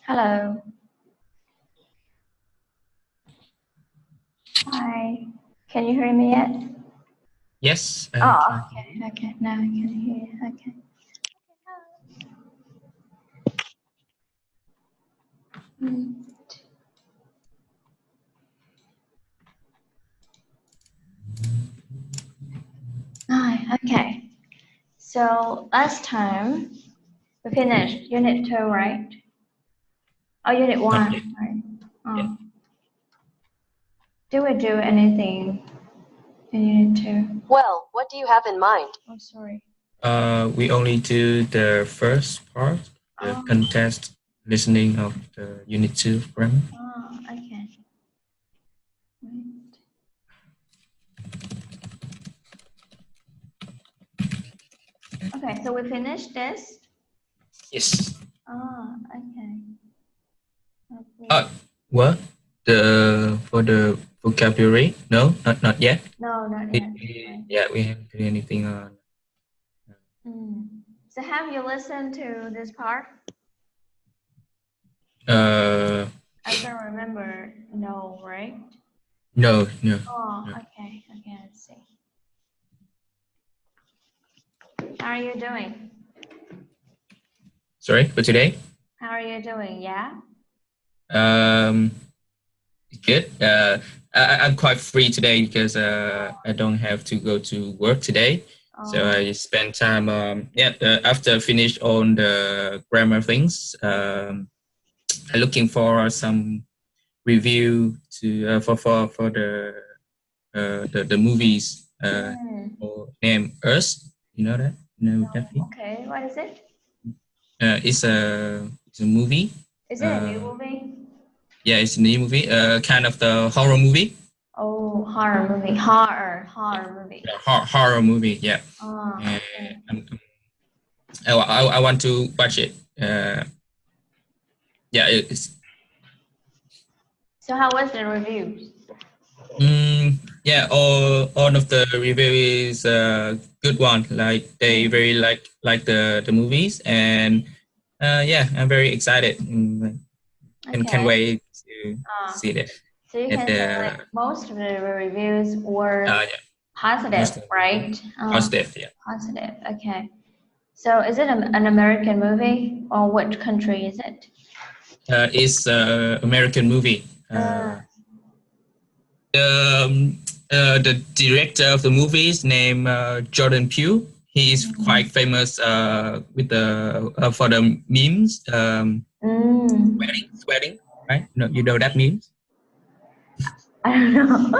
Hello. Hi. Can you hear me yet? Yes. Oh, okay. Okay. Now I can hear you. Okay. Hi. Okay. So last time we finished Unit 2, right? Oh, Unit 1, Yeah. right? Yeah. Oh. Do we do anything in Unit 2? Well, what do you have in mind? Oh, sorry. We only do the first part, the Oh. contest listening of the Unit 2 grammar. Oh, okay. Wait. Okay, so we finished this. Yes. Oh, okay. What? For the vocabulary? No, not yet. No, not yet. Yeah, we haven't do anything on. So have you listened to this part? I don't remember. No, right? No. Oh, okay. Okay, let's see. How are you doing? Sorry, for today? How are you doing? Yeah? Good. I'm quite free today because I don't have to go to work today. So I spend time, after finish on the grammar things, I'm looking for some review to for the movies named Us. You know that? That thing? Okay, what is it? It's a movie. Is it a new movie? Yeah, it's a new movie. Kind of the horror movie. Oh, horror movie. Horror movie. Horror movie. Yeah. Oh, okay. I want to watch it. Yeah, it's. So how was the reviews? Yeah, all of the review is good one. Like they very like the movies, and yeah, I'm very excited and can wait to see that. So you can say like most of the reviews were positive, right? Positive, yeah. Positive. Okay. So is it an American movie or which country is it? It's American movie. The director of the movie is named Jordan Peele. He is quite famous with the for the memes. Sweating, right? No, you know that memes. I don't know.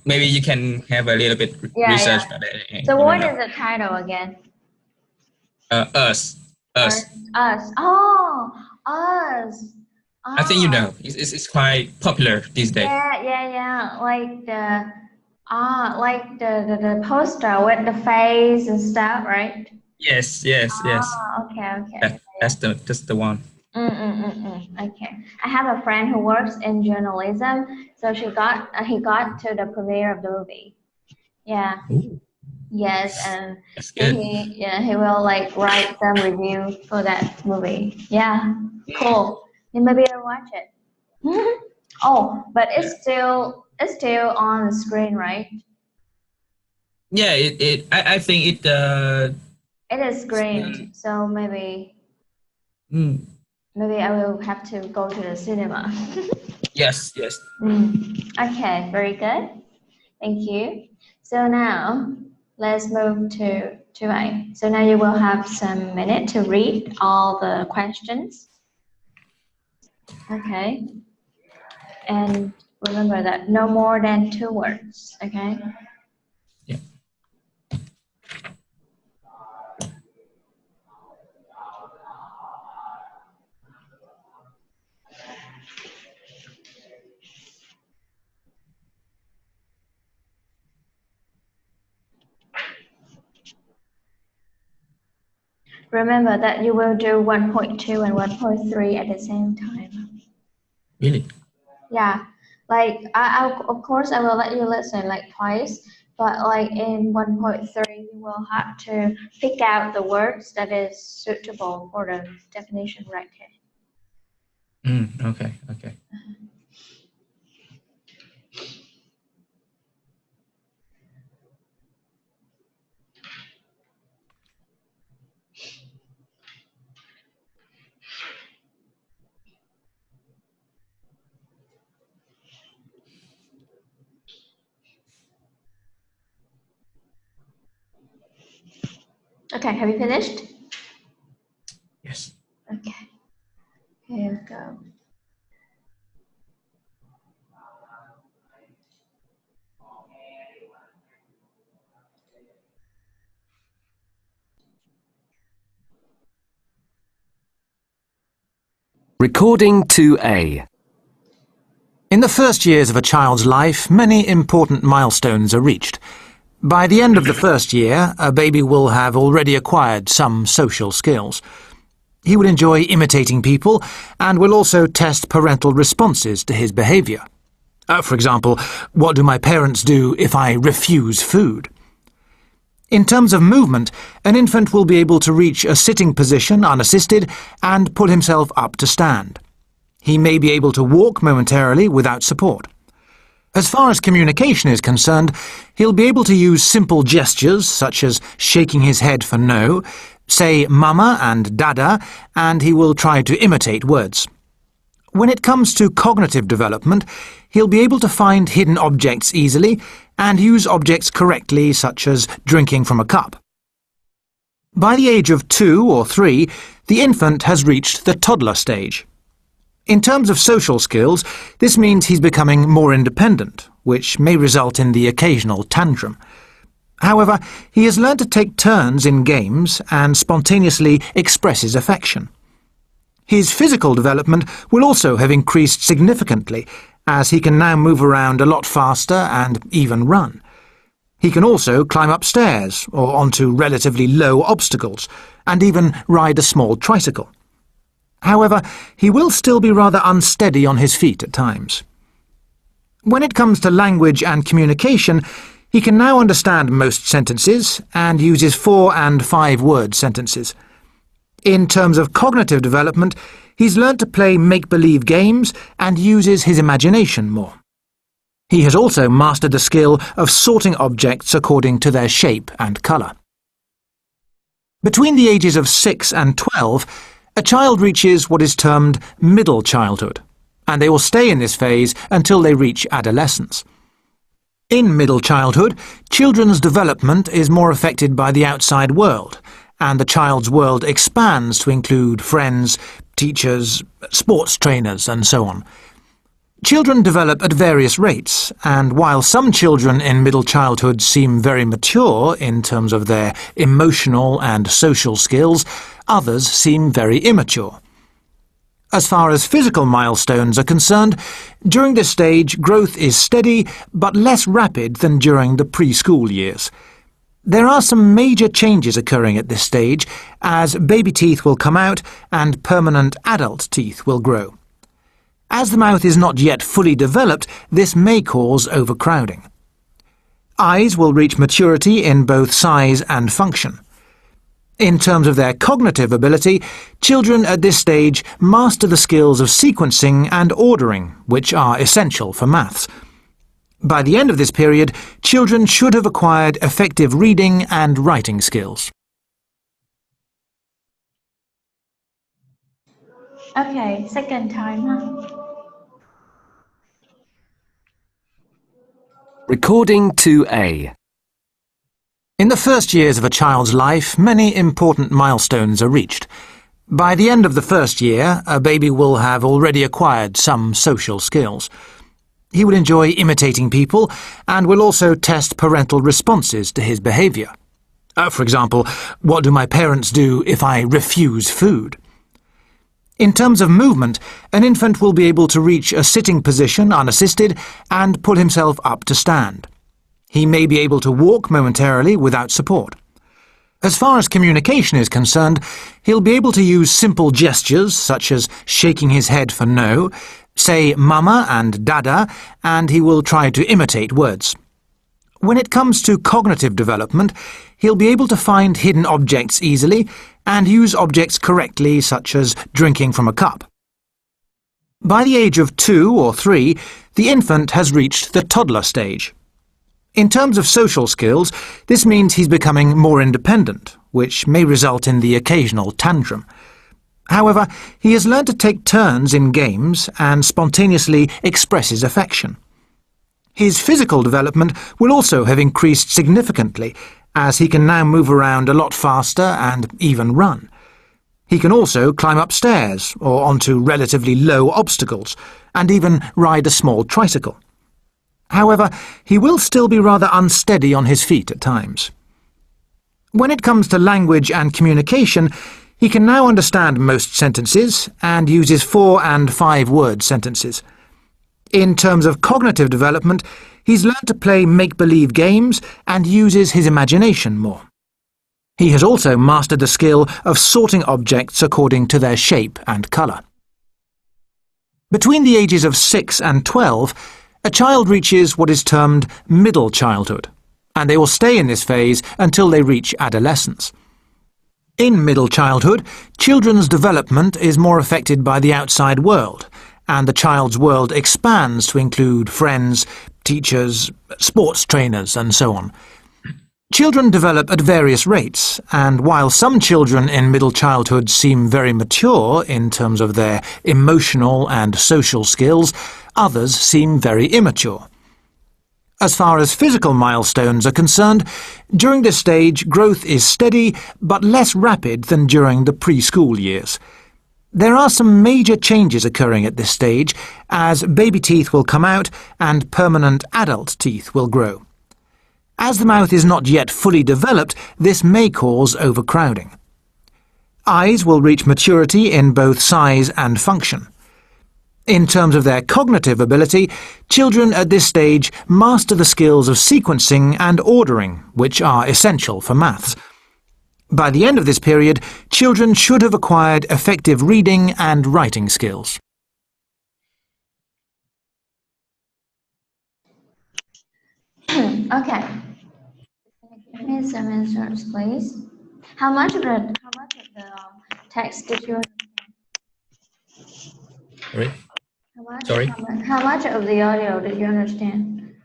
Maybe you can have a little bit research about it. So what is the title again? Us. Us. Oh, Us. I think you know. It's quite popular these days. Yeah. Like the poster with the face and stuff, right? Yes. Okay. That's the one. Okay. I have a friend who works in journalism, so he got to the premiere of the movie. Yeah. Ooh. Yes, and that's good. He will like write some review for that movie. Yeah, cool. Then maybe I'll watch it. Oh, but it's still on the screen, right? Yeah, I think it is screened, so maybe I will have to go to the cinema. Yes. Okay, very good. Thank you. So now let's move to A. So now you will have some minute to read all the questions. Okay. And remember that no more than 2 words, okay? Yeah. Remember that you will do 1.2 and 1.3 at the same time. Really? Yeah. Like, of course, I will let you listen like twice. But like in 1.3, you will have to pick out the words that is suitable for the definition right here. Okay, okay. Okay, have you finished? Yes. Okay, here we go. Recording 2A. In the first years of a child's life, many important milestones are reached. By the end of the first year, a baby will have already acquired some social skills. He will enjoy imitating people and will also test parental responses to his behaviour. For example, what do my parents do if I refuse food? In terms of movement, an infant will be able to reach a sitting position unassisted and pull himself up to stand. He may be able to walk momentarily without support. As far as communication is concerned, he'll be able to use simple gestures such as shaking his head for no, say mama and dada, and he will try to imitate words. When it comes to cognitive development, he'll be able to find hidden objects easily and use objects correctly, such as drinking from a cup. By the age of 2 or 3, the infant has reached the toddler stage. In terms of social skills, this means he's becoming more independent, which may result in the occasional tantrum. However, he has learned to take turns in games and spontaneously expresses affection. His physical development will also have increased significantly, as he can now move around a lot faster and even run. He can also climb upstairs or onto relatively low obstacles, and even ride a small tricycle. However, he will still be rather unsteady on his feet at times. When it comes to language and communication, he can now understand most sentences and uses 4- and 5-word sentences. In terms of cognitive development, he's learnt to play make-believe games and uses his imagination more. He has also mastered the skill of sorting objects according to their shape and colour. Between the ages of 6 and 12, a child reaches what is termed middle childhood, and they will stay in this phase until they reach adolescence. In middle childhood, children's development is more affected by the outside world, and the child's world expands to include friends, teachers, sports trainers, and so on. Children develop at various rates, and while some children in middle childhood seem very mature in terms of their emotional and social skills, others seem very immature. As far as physical milestones are concerned, during this stage growth is steady but less rapid than during the preschool years. There are some major changes occurring at this stage, as baby teeth will come out and permanent adult teeth will grow. As the mouth is not yet fully developed, this may cause overcrowding. Eyes will reach maturity in both size and function. In terms of their cognitive ability, children at this stage master the skills of sequencing and ordering, which are essential for maths. By the end of this period, children should have acquired effective reading and writing skills. Okay, second time, huh? Recording 2A. In the first years of a child's life, many important milestones are reached. By the end of the first year, a baby will have already acquired some social skills. He will enjoy imitating people and will also test parental responses to his behaviour. For example, what do my parents do if I refuse food? In terms of movement, an infant will be able to reach a sitting position unassisted and pull himself up to stand. He may be able to walk momentarily without support. As far as communication is concerned, he'll be able to use simple gestures such as shaking his head for no, say mama and dada, and he will try to imitate words. When it comes to cognitive development, he'll be able to find hidden objects easily and use objects correctly, such as drinking from a cup. By the age of 2 or 3, the infant has reached the toddler stage. In terms of social skills, this means he's becoming more independent, which may result in the occasional tantrum. However, he has learned to take turns in games and spontaneously express his affection. His physical development will also have increased significantly, as he can now move around a lot faster and even run. He can also climb upstairs or onto relatively low obstacles, and even ride a small tricycle. However, he will still be rather unsteady on his feet at times. When it comes to language and communication, he can now understand most sentences and uses 4- and 5-word sentences. In terms of cognitive development, he's learned to play make-believe games and uses his imagination more. He has also mastered the skill of sorting objects according to their shape and colour. Between the ages of 6 and 12, a child reaches what is termed middle childhood, and they will stay in this phase until they reach adolescence. In middle childhood, children's development is more affected by the outside world, and the child's world expands to include friends, teachers, sports trainers, and so on. Children develop at various rates, and while some children in middle childhood seem very mature in terms of their emotional and social skills, others seem very immature. As far as physical milestones are concerned, during this stage growth is steady but less rapid than during the preschool years. There are some major changes occurring at this stage, as baby teeth will come out and permanent adult teeth will grow. As the mouth is not yet fully developed, this may cause overcrowding. Eyes will reach maturity in both size and function. In terms of their cognitive ability, children at this stage master the skills of sequencing and ordering, which are essential for maths. By the end of this period, children should have acquired effective reading and writing skills. Okay. Give me some answers, please. How much of the text did you Sorry? Sorry? How much of the audio did you understand?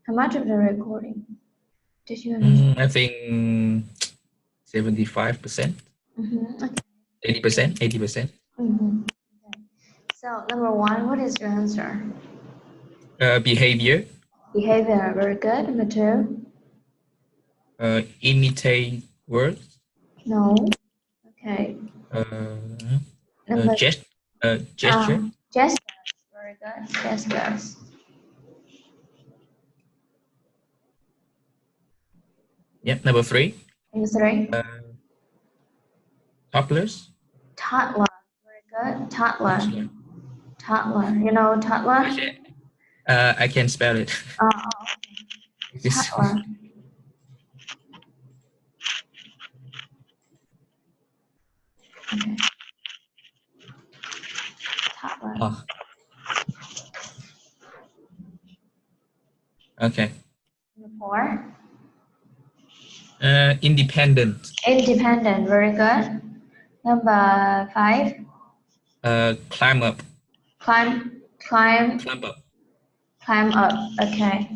How much of the recording did you understand? I think 75%. Okay. 80%. 80%. Okay. So, number 1, what is your answer? Behavior. Behavior, very good. Number 2? Imitate words. No. Okay. Gesture. Gestures, very good. Gestures. Yep. Number 3. Number 3? Toddlers. Toddler, very good. Toddler. Toddler. You know toddler? I can spell it. Okay. Toddler. Okay. Toddler. Okay. Number 4. Independent. Independent, very good. Number 5? Climb up. Climb up. Climb up, okay.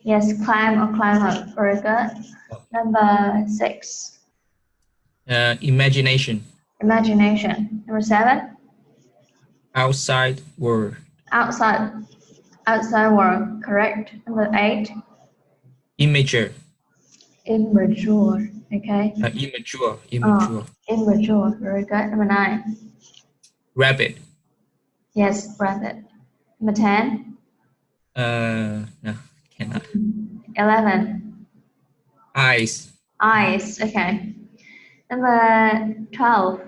Yes, climb or climb up, very good. Number 6? Imagination. Imagination. Number 7? Outside world. Outside world, correct. Number 8? Immature. Immature, okay. Immature. Immature, very good. Number 9? Rapid. Yes, rapid. Number 10? No, cannot. 11? Eyes. Okay. Number 12?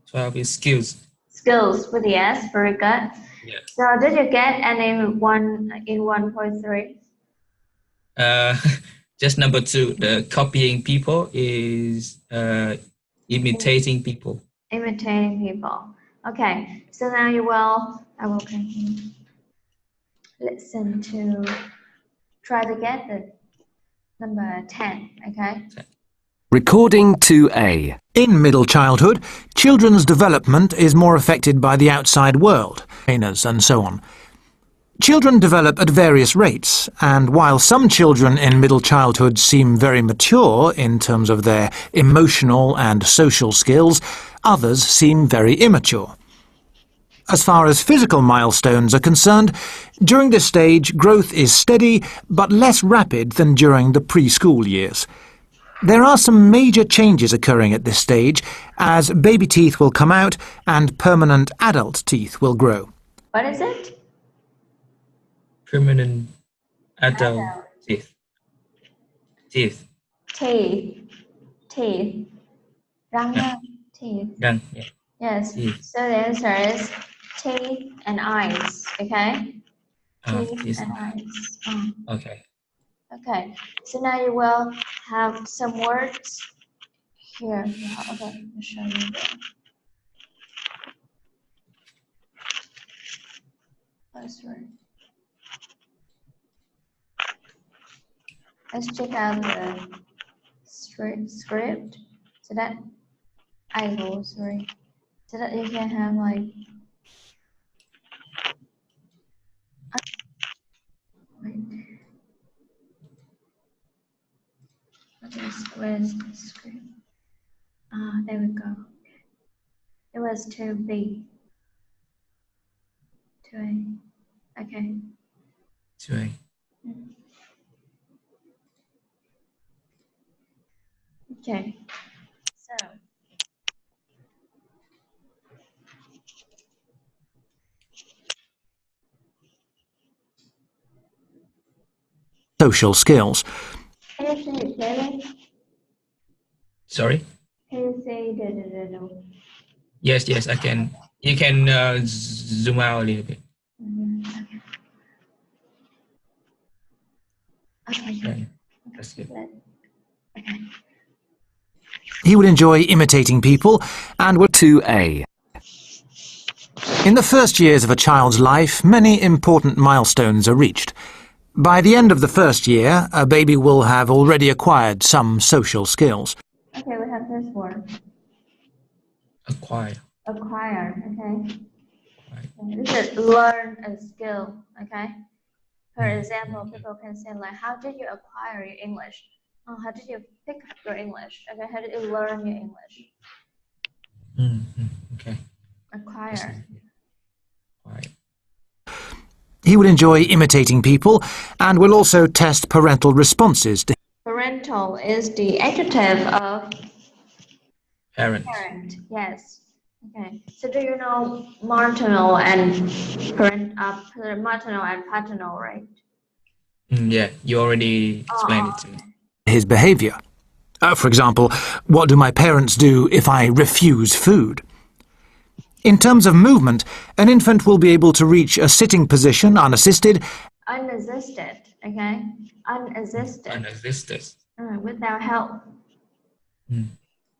12 is skills. Skills with the S, very good. Yeah. So did you get any one in 1.3? Just number 2. The copying people is imitating people. Imitating people. Okay. So now I will continue. Listen to try to get Number 10, okay? Recording 2A. In middle childhood, children's development is more affected by the outside world, trainers and so on. Children develop at various rates, and while some children in middle childhood seem very mature in terms of their emotional and social skills, others seem very immature. As far as physical milestones are concerned, during this stage growth is steady but less rapid than during the preschool years. There are some major changes occurring at this stage, as baby teeth will come out and permanent adult teeth will grow. What is it? Permanent adult teeth. Teeth. Teeth. Teeth. Răng, Yeah. teeth. Răng, yeah. Yes. Teeth. So the answer is teeth and eyes, okay? Teeth Teeth. and eyes. Okay. Okay. So now you will have some words here. Okay, I'll show you. First word. Let's check out the script so that so that you can have like where's the script? There we go. It was 2B. 2A. Okay. 2A. Okay. So Social skills. can you say it clearly? Sorry? Can you say the Yes, I can. You can zoom out a little bit. Okay. Okay. That's good. Okay. He would enjoy imitating people and would 2A. In the first years of a child's life, many important milestones are reached. By the end of the first year, a baby will have already acquired some social skills. Okay, we have this word. Acquire. Acquire, okay? Right. This is learn a skill, okay? For example, people can say like, how did you acquire your English? Oh, how did you pick up your English? Okay, how did you learn your English? Okay. Acquire. Right. He would enjoy imitating people and will also test parental responses to Parental is the adjective of Parent. parent. Yes. Okay. So do you know maternal and maternal and paternal, right? Yeah, you already explained it to me. his behaviour. For example, what do my parents do if I refuse food? In terms of movement, an infant will be able to reach a sitting position unassisted. Unassisted, okay? Unassisted. Unassisted. Without help.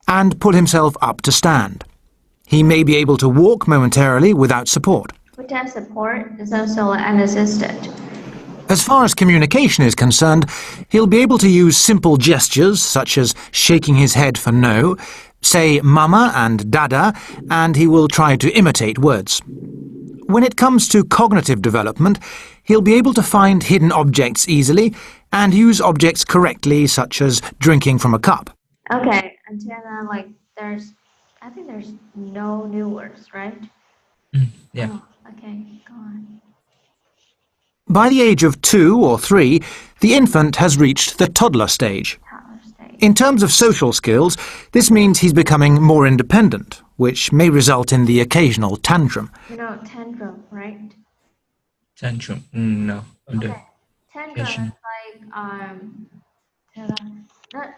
And pull himself up to stand. He may be able to walk momentarily without support. Without support is also unassisted. As far as communication is concerned, he'll be able to use simple gestures such as shaking his head for no, say mama and dada, and he will try to imitate words. When it comes to cognitive development, he'll be able to find hidden objects easily and use objects correctly, such as drinking from a cup. Okay, until now, I think there's no new words, right? Yeah. Oh, okay, go on. By the age of 2 or 3, the infant has reached the toddler stage. Toddler stage. In terms of social skills, this means he's becoming more independent, which may result in the occasional tantrum. You know tantrum, right? Tantrum. No. Okay. Tantrum is like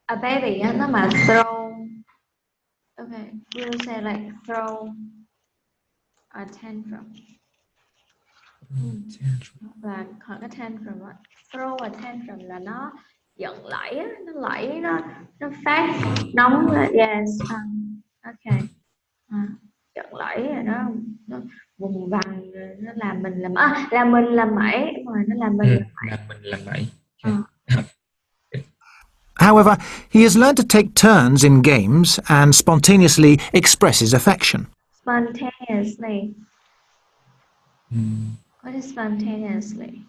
a baby nó mà throw. Okay, we'll say like throw a tantrum. Và còn cái tantrum á, throw a tantrum là nó giận lẫy á, nó phát nóng lên. Yes, okay. Giận lẫy rồi nó vùng vằng rồi nó làm mình làm mẩy, rồi nó làm mình làm mẩy. Làm mình làm mẩy. However, he has learned to take turns in games and spontaneously express his affection. Spontaneously. What is spontaneously?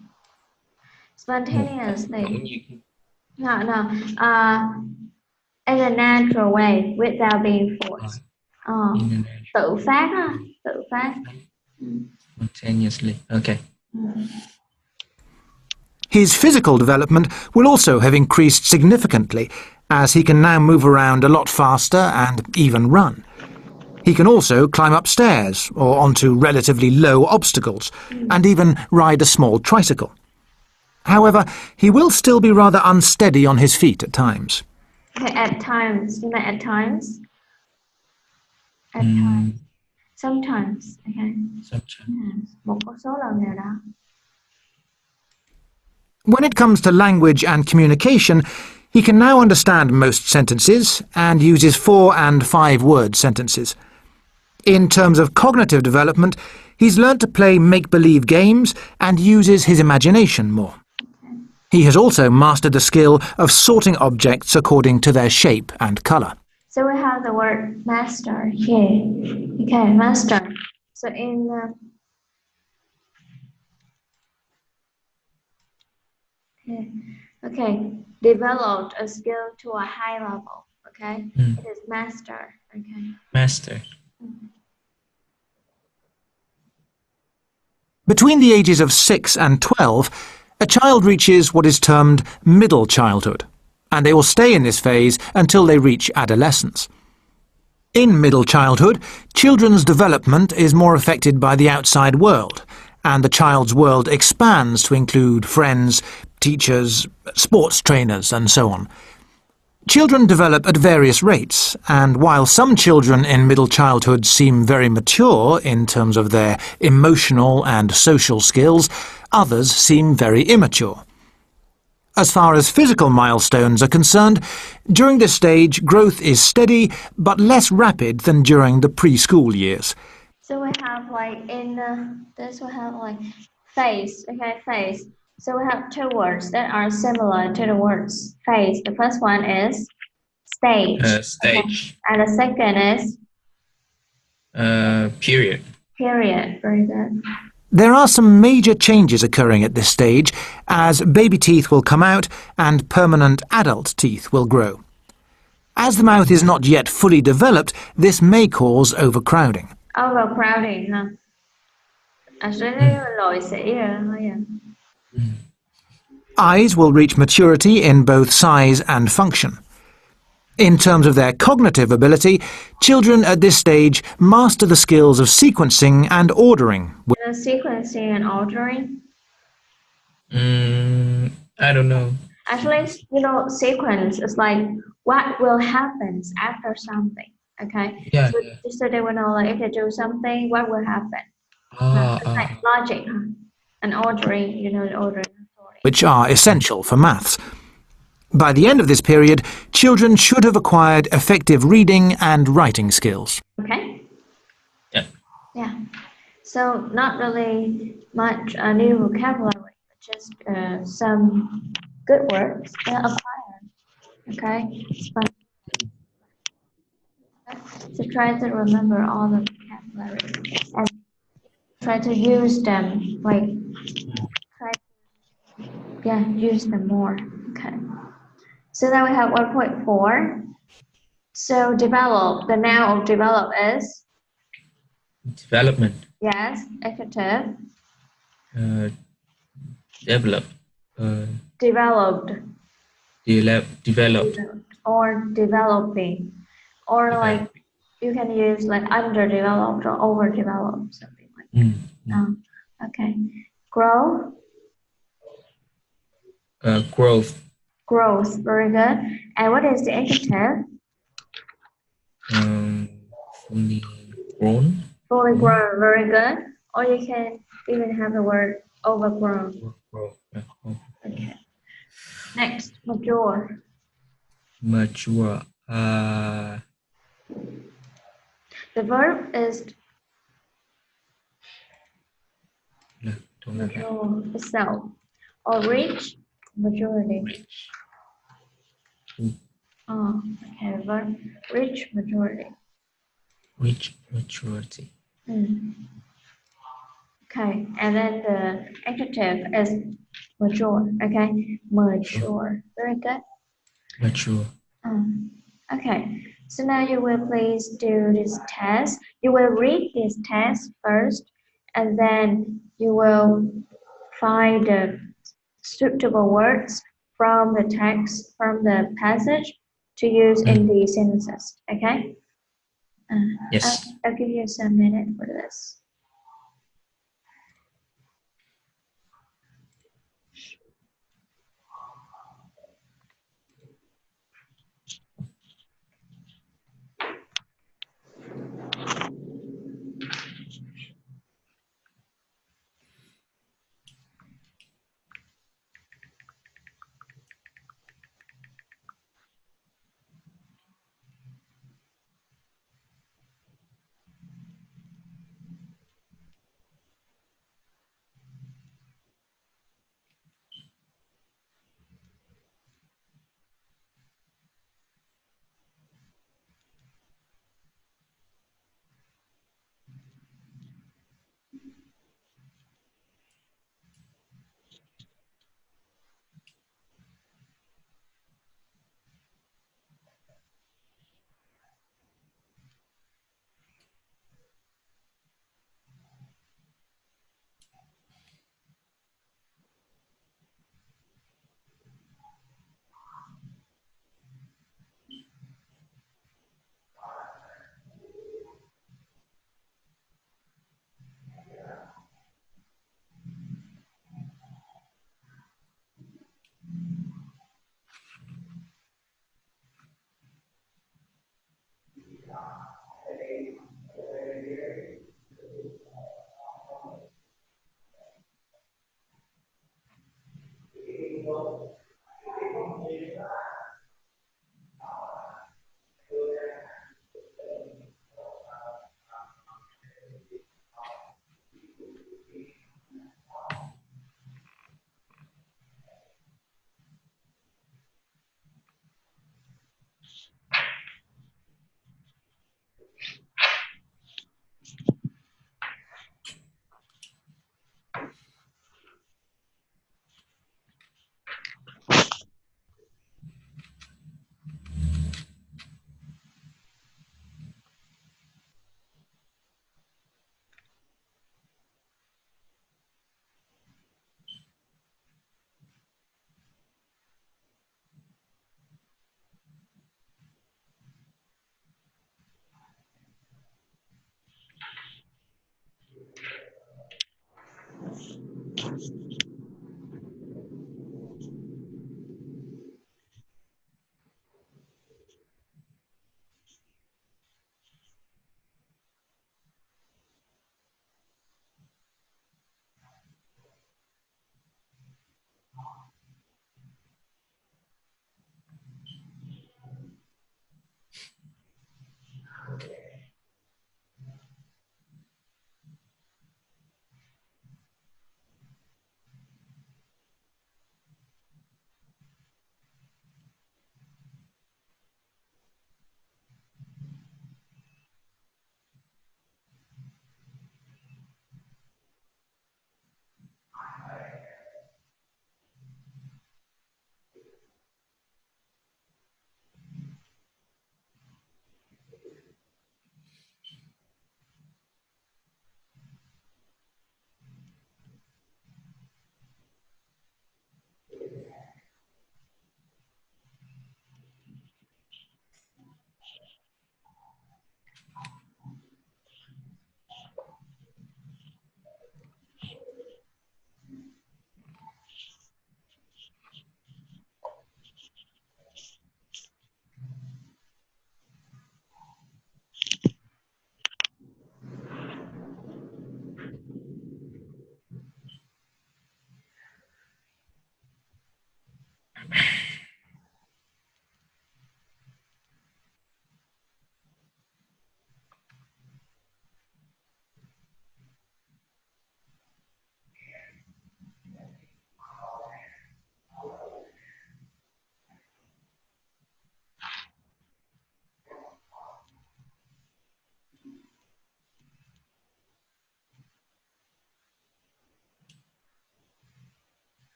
Spontaneously. No. In a natural way, without being forced. Tự phát á, tự phát. Spontaneously. Okay. His physical development will also have increased significantly, as he can now move around a lot faster and even run. He can also climb upstairs or onto relatively low obstacles, and even ride a small tricycle. However, he will still be rather unsteady on his feet at times. Okay, at times. You know, at times? At times. Sometimes. Okay. Sometimes. Một con số lần nào đó. When it comes to language and communication, he can now understand most sentences and uses 4- and 5-word sentences. In terms of cognitive development, he's learnt to play make-believe games and uses his imagination more. He has also mastered the skill of sorting objects according to their shape and colour. So we have the word master here. Okay, master. So in developed a skill to a high level. Okay, it is master. Okay. Master. Between the ages of 6 and 12, a child reaches what is termed middle childhood, and they will stay in this phase until they reach adolescence. In middle childhood, children's development is more affected by the outside world, and the child's world expands to include friends, teachers, sports trainers, and so on. Children develop at various rates, and while some children in middle childhood seem very mature in terms of their emotional and social skills, others seem very immature. As far as physical milestones are concerned, during this stage growth is steady but less rapid than during the preschool years. So we have like in this we have like phase. Okay, phase. So we have two words that are similar to the words phase. The first one is stage. Stage. Okay. And the second is Period. period. Very good. There are some major changes occurring at this stage, as baby teeth will come out and permanent adult teeth will grow. As the mouth is not yet fully developed, this may cause overcrowding. Overcrowding, huh? Lỗi sĩ rồi. Eyes will reach maturity in both size and function. In terms of their cognitive ability, children at this stage master the skills of sequencing and ordering. Sequencing and ordering? I don't know. Actually, you know, sequence is like what will happen after something. Okay? Yeah. So they will know like if they do something, what will happen. It's like logic, huh? And ordering, you know, ordering. Which are essential for maths. By the end of this period, children should have acquired effective reading and writing skills. Okay? Yeah. Yeah. So not really much new vocabulary, but just some good words acquired. Okay? So try to remember all the vocabulary and try to use them, like use them more. Okay. So now we have 1.4. So develop, the noun of develop is? Development. Yes, adjective. Develop. Developed. Developed. Or developing. Or like, you can use like underdeveloped or overdeveloped, something like that. Okay. Grow. Growth. Growth, very good. And what is the adjective? Fully grown. Fully grown, very good. Or you can even have the word overgrown. Okay. Next, mature. Mature. The verb is mature itself. Or reach, majority. Oh, okay, verb, reach maturity. Reach maturity. Okay, and then the adjective is mature. Okay, mature. Very good. Mature. Okay, so now you will please do this test. You will read this test first, and then you will find the suitable words from the text, from the passage to use in the sentences. Okay? Yes. I'll give you some minutes for this.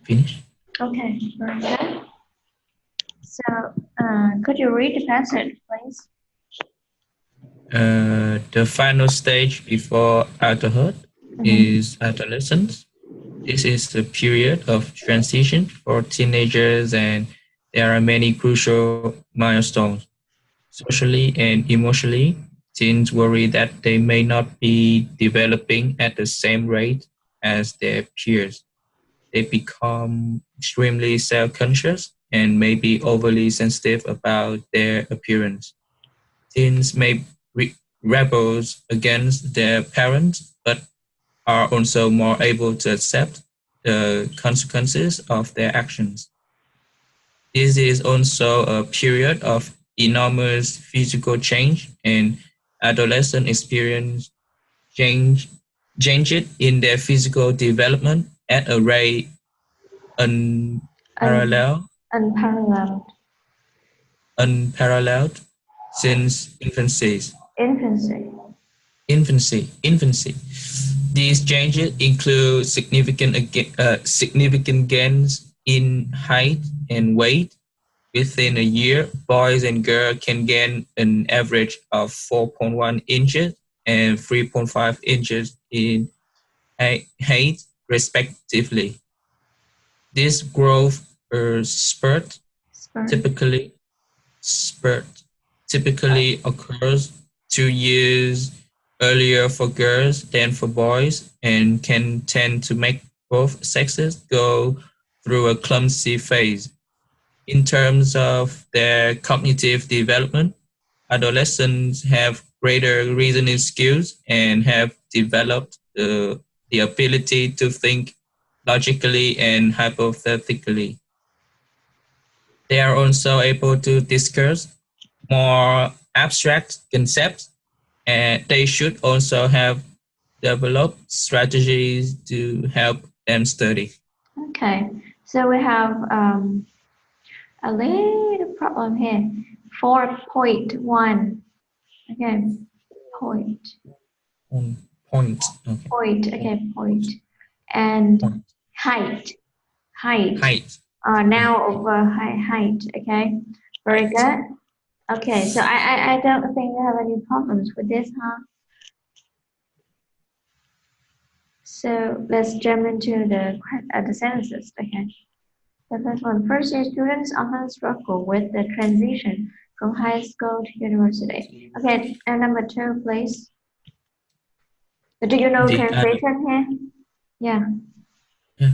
finish. Okay, very good. So, could you read the passage, please? The final stage before adulthood is adolescence. This is a period of transition for teenagers, and there are many crucial milestones. Socially and emotionally, teens worry that they may not be developing at the same rate as their peers. They become extremely self-conscious and may be overly sensitive about their appearance. Teens may rebel against their parents, but are also more able to accept the consequences of their actions. This is also a period of enormous physical change, and adolescents experience changes in their physical development at a rate unparalleled, Unparalleled. unparalleled since infancy. Infancy. These changes include significant gains in height and weight. Within a year, boys and girls can gain an average of 4.1 inches and 3.5 inches in height, respectively. This growth spurt typically occurs 2 years earlier for girls than for boys and can tend to make both sexes go through a clumsy phase. In terms of their cognitive development, adolescents have greater reasoning skills and have developed the ability to think logically and hypothetically. They are also able to discuss more abstract concepts, and they should also have developed strategies to help them study. Okay, so we have a little problem here. 4.1. Okay, point. Point. Okay. Point. Okay, point. And Point. height. Height. Now over height. Okay, very good. Okay, so I don't think we have any problems with this, huh? So let's jump into the sentences. Okay. The first one, first year students often struggle with the transition from high school to university. Okay, and number 2, please. Do you know translation here? Yeah. Yeah.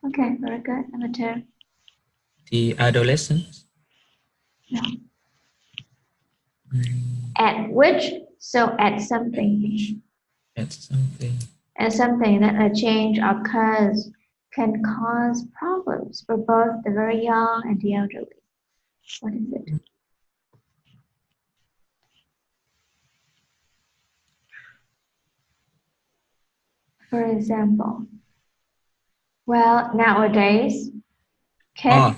Okay, very good. Number 2. The adolescents. No. At which? So at something. At something. At something that a change occurs can cause problems for both the very young and the elderly. What is it? For example, well, nowadays, kids.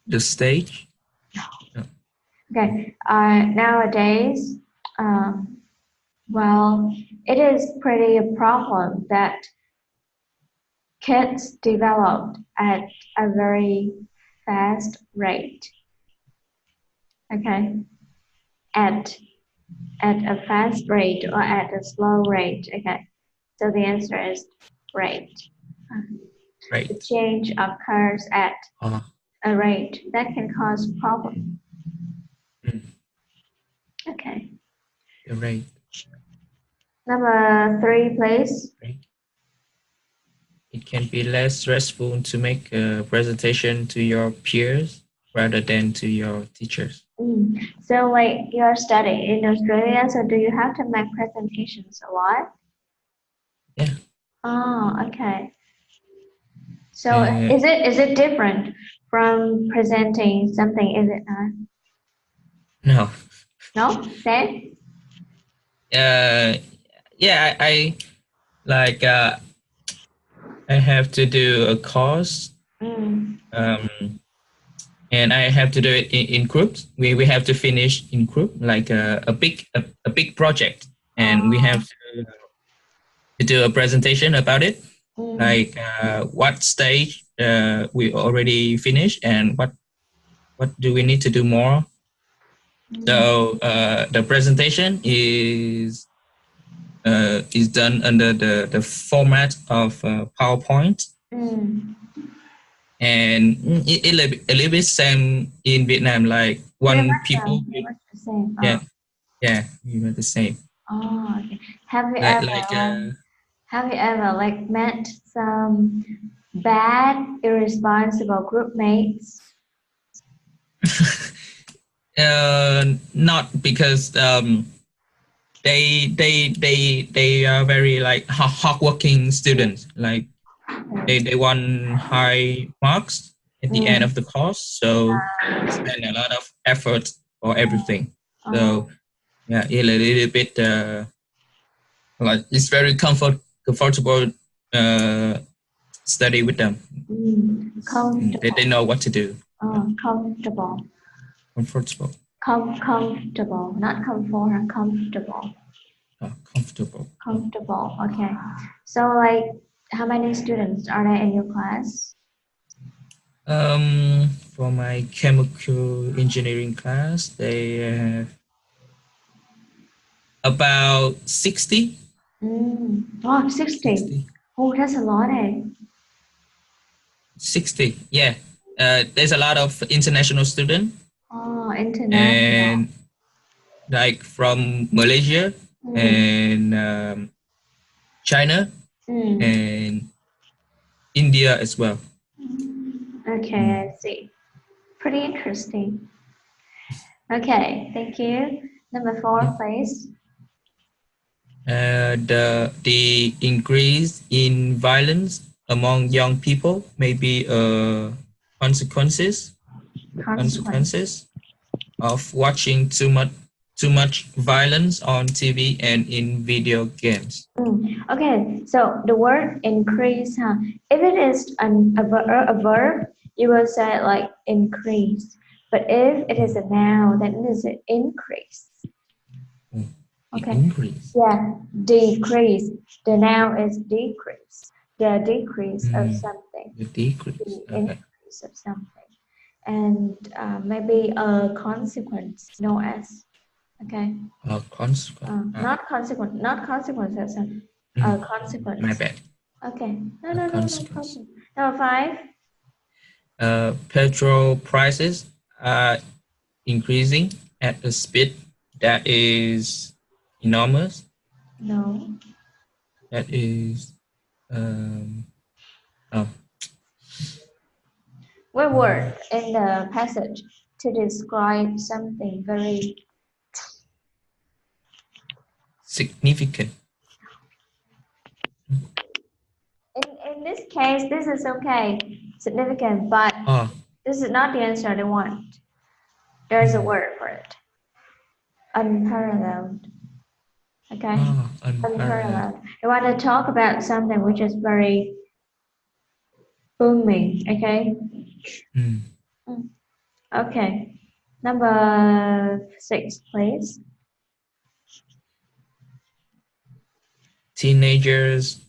The stage. Okay, nowadays, well, it is pretty a problem that kids develop at a very fast rate. Okay, at a fast rate or at a slow rate. Okay, so the answer is rate. Right. The change occurs at a rate that can cause problem. Okay. The rate. Number 3, please. It can be less stressful to make a presentation to your peers rather than to your teachers. So like you're studying in Australia, so do you have to make presentations a lot? Yeah. Oh, okay. So is it different from presenting something, is it not? No. No? Same? Yeah, I like I have to do a course. And I have to do it in groups. We have to finish in group, like a big project, and we have to do a presentation about it. like what stage we already finished and what do we need to do more. So the presentation is done under the format of PowerPoint. And a little bit same in Vietnam, like one people. The same. Yeah, you know the same. Oh, okay. Have you Like ever like met some bad, irresponsible group mates? not because they are very like hardworking students. Like they want high marks at the end of the course, so spend a lot of effort for everything. So yeah, a little bit like it's very comfortable study with them. They know what to do. Comfortable. Comfortable. Comfortable, not comfort, comfortable. Comfortable. Comfortable. Okay. So like, how many students are there in your class? For my chemical engineering class, they have about 60. Oh, 60. 60. Oh, that's a lot, eh? 60, yeah. There's a lot of international students. Oh, international. And like from Malaysia and China and India as well. Okay, I see. Pretty interesting. Okay, thank you. Number 4, please. The increase in violence among young people may be consequences of watching too much violence on TV and in video games. Okay, so the word increase, huh? If it is a verb, you will say like increase. But if it is a noun, then it is an increase. Okay. Increase. Yeah, decrease. The noun is decrease. The decrease of something. The decrease. The increase of something. And maybe a consequence, no S. Okay. Consequence. Not consequence. Not consequences. Consequence. My bad. Okay. No problem. Number 5. Petrol prices are increasing at a speed that is enormous. No. That is What word in the passage to describe something very significant? In this case, this is okay, significant, but this is not the answer they want. There's a word for it. Unparalleled. Okay? Unparalleled. I want to talk about something which is very booming. Okay? Okay. Number 6, please. Teenagers.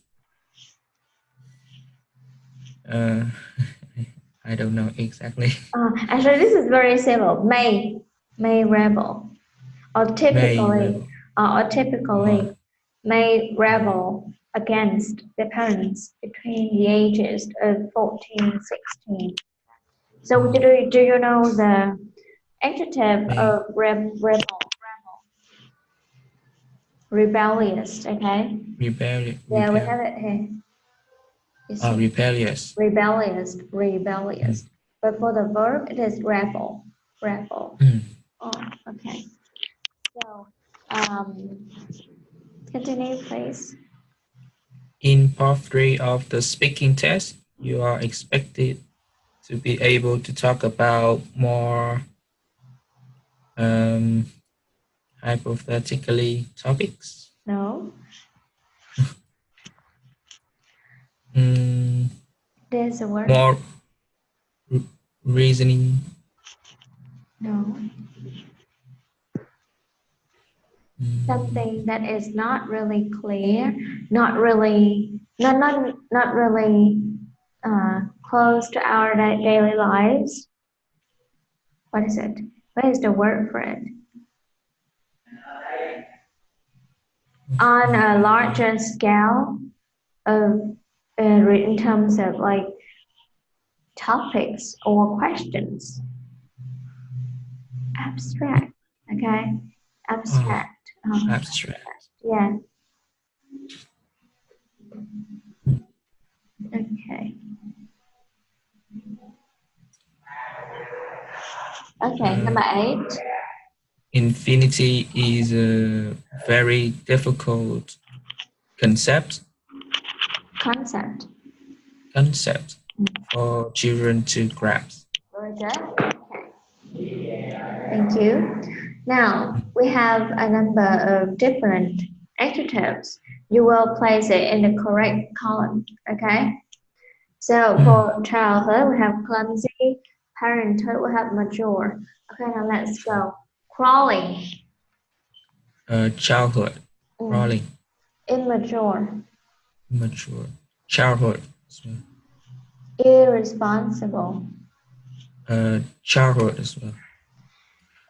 I don't know exactly. Actually, this is very simple. May rebel, or typically may rebel against their parents between the ages of 14, 16. So do you know the adjective of rebel? Rebellious, okay? Rebellious. Yeah, we have it here. Rebellious. Rebellious. But for the verb, it is rebel. Oh, okay. So, continue, please. In part 3 of the speaking test, you are expected to be able to talk about more hypothetically topics. No. There's a word. More reasoning. No. Something that is not really clear, not really not really close to our daily lives. What is it? What is the word for it? On a larger scale of in terms of like topics or questions. Abstract, okay? Abstract. Abstract. Yeah. Okay. Okay, number 8. Infinity is a very difficult concept for children to grasp. Very good. Okay. Thank you. Now, we have a number of different adjectives. You will place it in the correct column, okay? So for childhood, we have clumsy. Parenthood, we have mature. Okay, now let's go. Crawling. Childhood, crawling. Immature. Mature. Childhood. As well. Irresponsible. Childhood as well.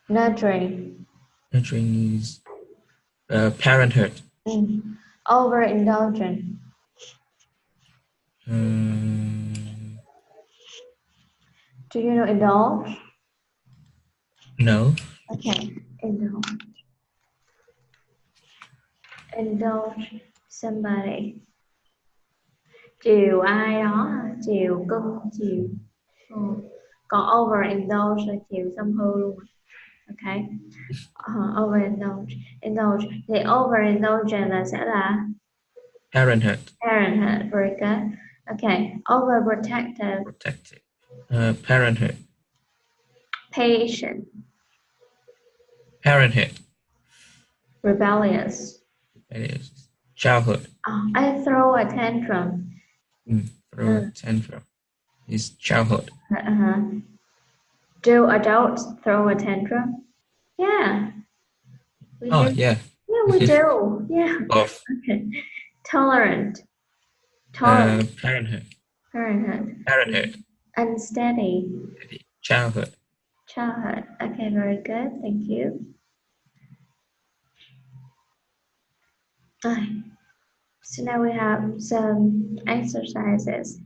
Nurturing. Nurturing is parenthood. Overindulgent. Do you know indulge? No. Okay, indulge. Indulge somebody. Chiều ai đó, chiều cưng, chiều. Còn overindulge là chiều xong hư luôn. Okay. Overindulge. Indulge. Thì overindulgent là sẽ là Parenthood. Parenthood. Very good. Okay. Overprotective. Protective. Parenthood. Patient. Parenthood. Rebellious. It is childhood. I throw a tantrum. Throw a tantrum is childhood. Do adults throw a tantrum? Yeah. We do. Yeah. Yeah, we do. Yeah. Of Okay. Tolerant. parenthood. Parenthood. Unsteady. Childhood. Okay, very good. Thank you. So now we have some exercises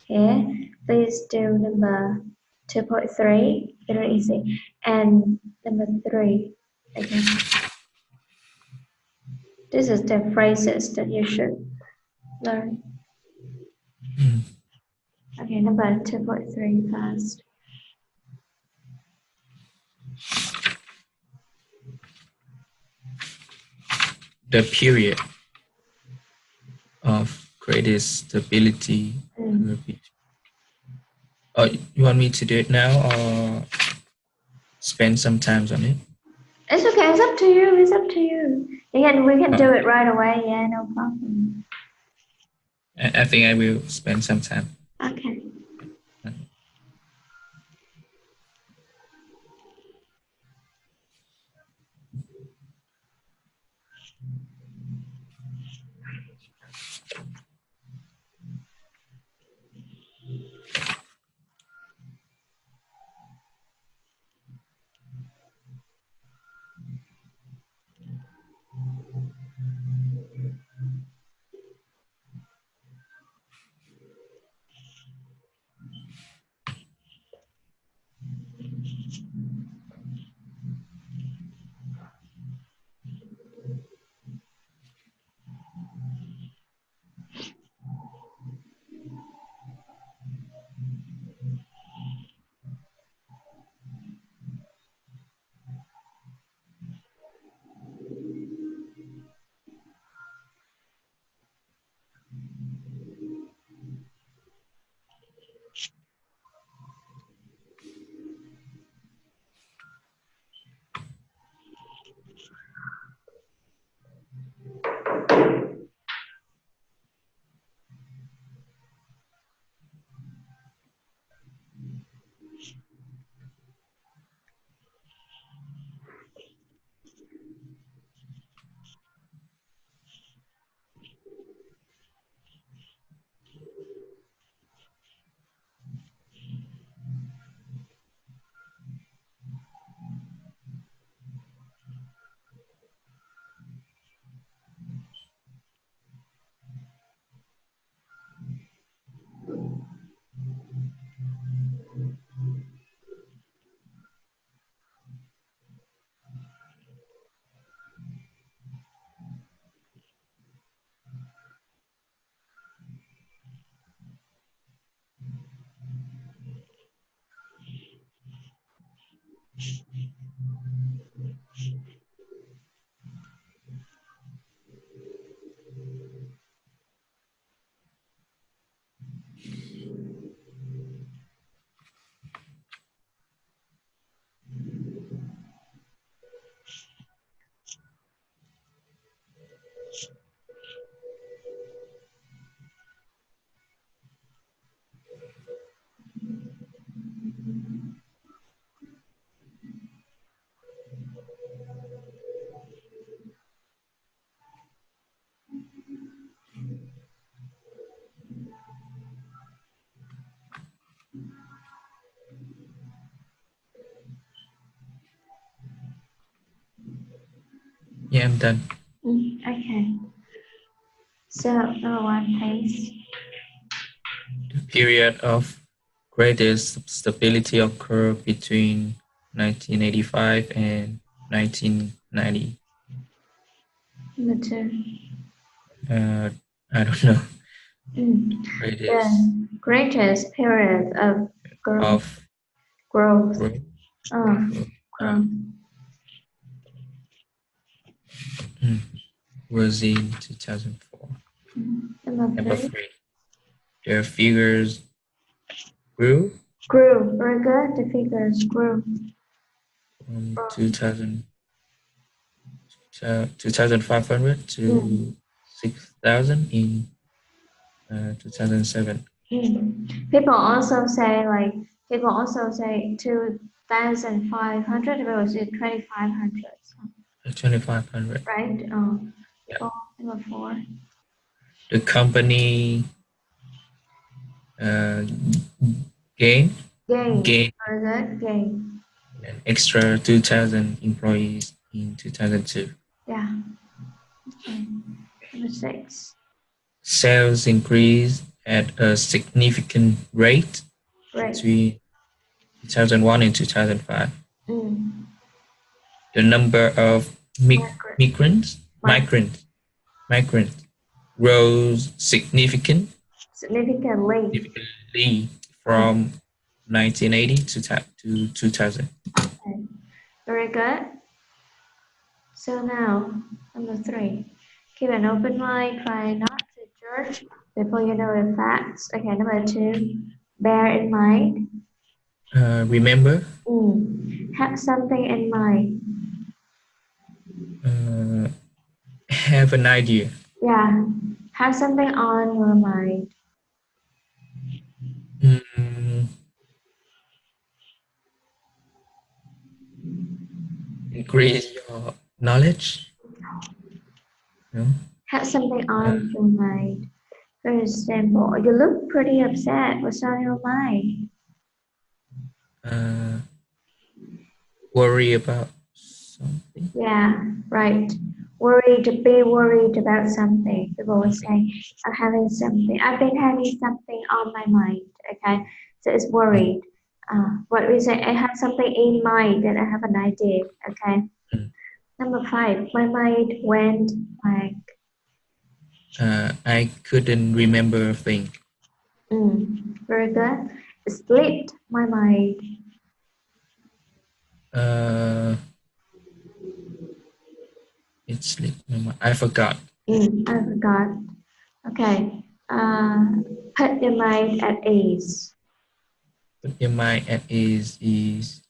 here. Please do number 2.3, very easy, and number 3. Okay. This is the phrases that you should learn. Okay, number 2.3 first. The period of greatest stability. Oh, you want me to do it now or spend some time on it? It's okay. It's up to you. It's up to you. We can do it right away. Yeah, no problem. I think I will spend some time. Okay. Yeah, I'm done. Okay. So number 1, please. The period of greatest stability occurred between 1985 and 1990. Number 2. I don't know. The greatest period of growth. Of Growth. growth. Growth. Was in 2004. Number 3. The figures grew Grew. Very good. The figures grew. from 2,500 to 6,000 in 2007. People also say 2,500 versus 2,500. 2,500. Right? Yeah. Number 4. The company gained Very good. Gain. an extra 2,000 employees in 2002. Yeah. Okay. Number 6. Sales increased at a significant rate between 2001 and 2005. The number of migrants rose significantly from 1980 to 2000. Okay. Very good. So now, number 3. Keep an open mind. Try not to judge before you know the facts. Okay. Number 2. Bear in mind. Remember. Have something in mind. Have an idea. Yeah. Have something on your mind. Increase your knowledge. No? Have something on your mind. For example, you look pretty upset. What's on your mind? Worry about something. Yeah, right. Be worried about something. People will say, I'm having something. I've been having something on my mind. Okay, so it's worried. What we say, I have something in mind that I have an idea. Okay. Number 5, my mind went blank. I couldn't remember a thing. Very good. It slipped my mind. It slipped my mind. I forgot. I forgot. Okay. Put your mind at ease. Put your mind at ease is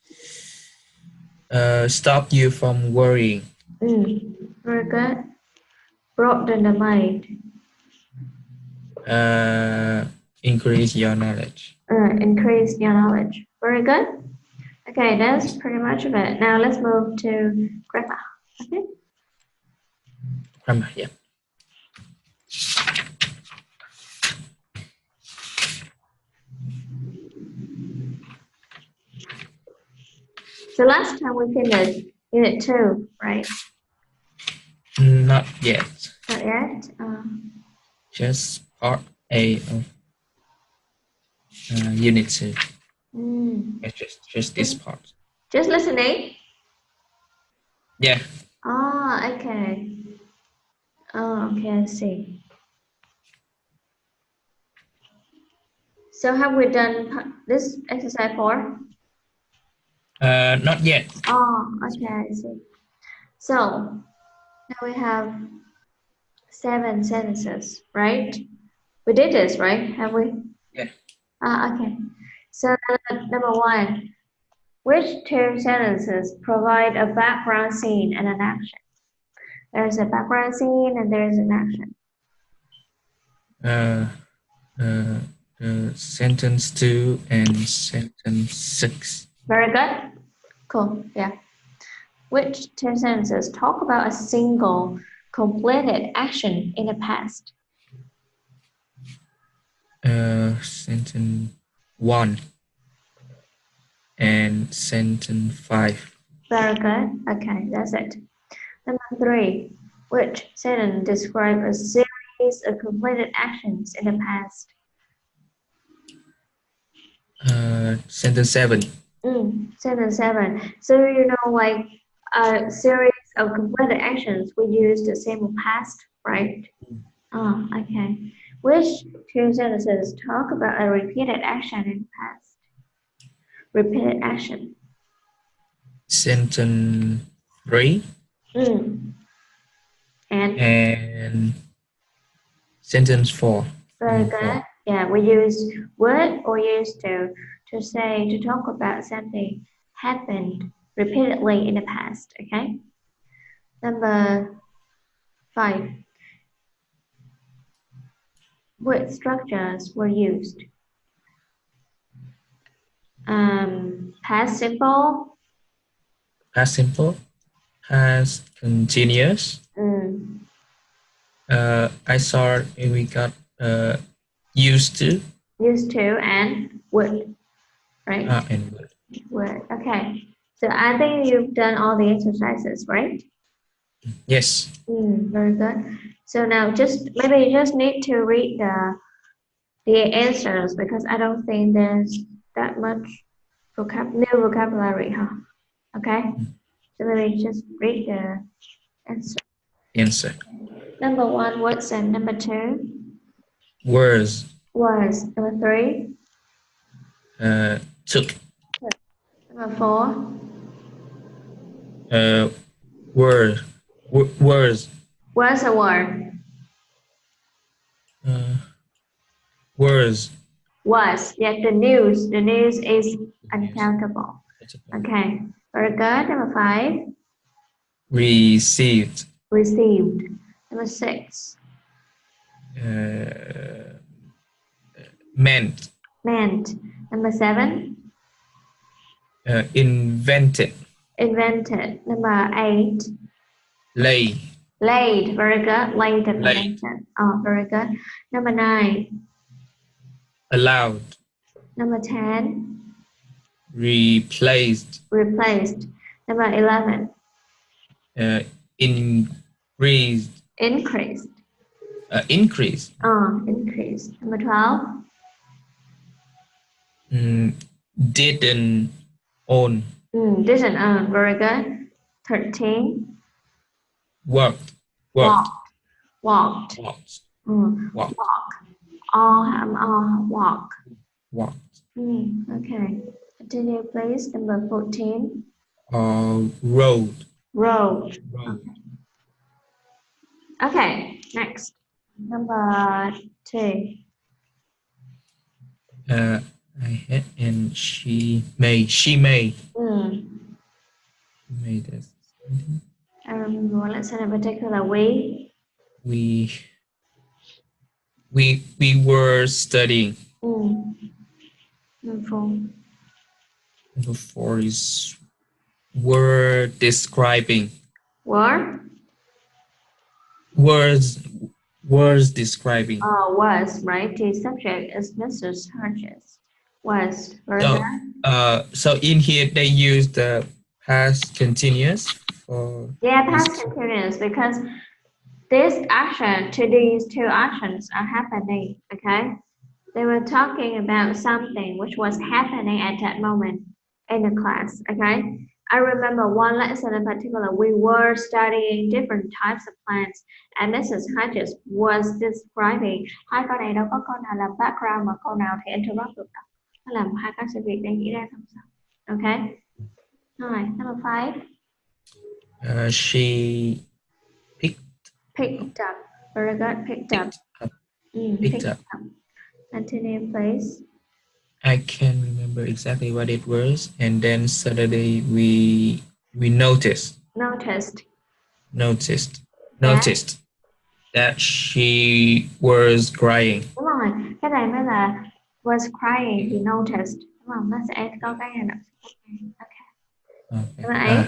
stop you from worrying. Very good. Broaden the mind. Increase your knowledge. Increase your knowledge. Very good. Okay, that's pretty much of it. Now let's move to grammar. Okay. Grammar, yeah. So last time we finished Unit 2, right? Not yet. Not yet. Just part A of Unit 2. Just this part. Just listening? Yeah. Okay. Okay, I see. So have we done this exercise 4? Not yet. Oh, okay, I see. So now we have 7 sentences, right? We did this, right? Have we? Yeah. Okay. So number 1, which 2 sentences provide a background scene and an action? There's a background scene and there's an action. Sentence 2 and sentence 6. Very good. Cool. Yeah. Which 2 sentences talk about a single completed action in the past? Sentence 1 and sentence 5. Very good. Okay, that's it. Number 3, which sentence describes a series of completed actions in the past? Sentence 7. Sentence 7. So like a series of completed actions, we use the simple past, right? Oh, okay. Which 2 sentences talk about a repeated action in the past? Repeated action. Sentence 3 And sentence 4. very good. Yeah, we use would or used to say to talk about something happened repeatedly in the past. Okay. Number 5. What structures were used? Past simple. Past simple. Past continuous. I saw we got used to. Used to and would, right? And would. Would. Okay. So I think you've done all the exercises, right? Yes. Very good. So now maybe you just need to read the answers because I don't think there's that much new vocabulary, huh? Okay. So maybe just read the answer. Answer. Number 1, words, and number 2, Words. was. Number 3, Took. number 4, Word. Words. was a word. Words. Was. Yeah, the news. The news is uncountable. Okay. Very good. Number 5, Received. received. Number 6, Meant. meant. Number 7, Invented. invented. Number 8, Lay. laid. Very good. Laid and Laid. invented. Oh, very good. Number 9, Allowed. number 10, Replaced. replaced. Number 11, Increased. increased. Increased. Increased. Number 12, Didn't own. didn't own. Very good. 13, Worked. walked. Walked. Walked. Walk. Walked. Walk. Walked. Okay. Continue, please. Number 14, Road. road. Road. Okay. Next. Number 2, I had and she made. She made. Made this. Let's say in particular, we were studying. Number 4, Number 4 is were describing. were. Words describing. Was, right? The subject is Mrs. Hodges. Was. So in here they use the past continuous for. Yeah, past continuous because this action to these 2 actions are happening. Okay, they were talking about something which was happening at that moment in the class. Okay, I remember one lesson in particular. We were studying different types of plants, and Mrs. Hodges was describing. Hai câu này đâu có câu nào làm background mà câu nào thì interrupt được đâu. Nó làm hai cái sự việc đang diễn ra song song. Okay. Rồi, number 5. She picked Picked up. Very good. Picked up. up. Picked Picked up. up. Antonym, please. I can't remember exactly what it was, and then suddenly we noticed Noticed. That. that she was crying. Đúng rồi, cái này mới là was crying thì noticed. Đúng không? Nó sẽ có cái hành động. Okay. Number 8.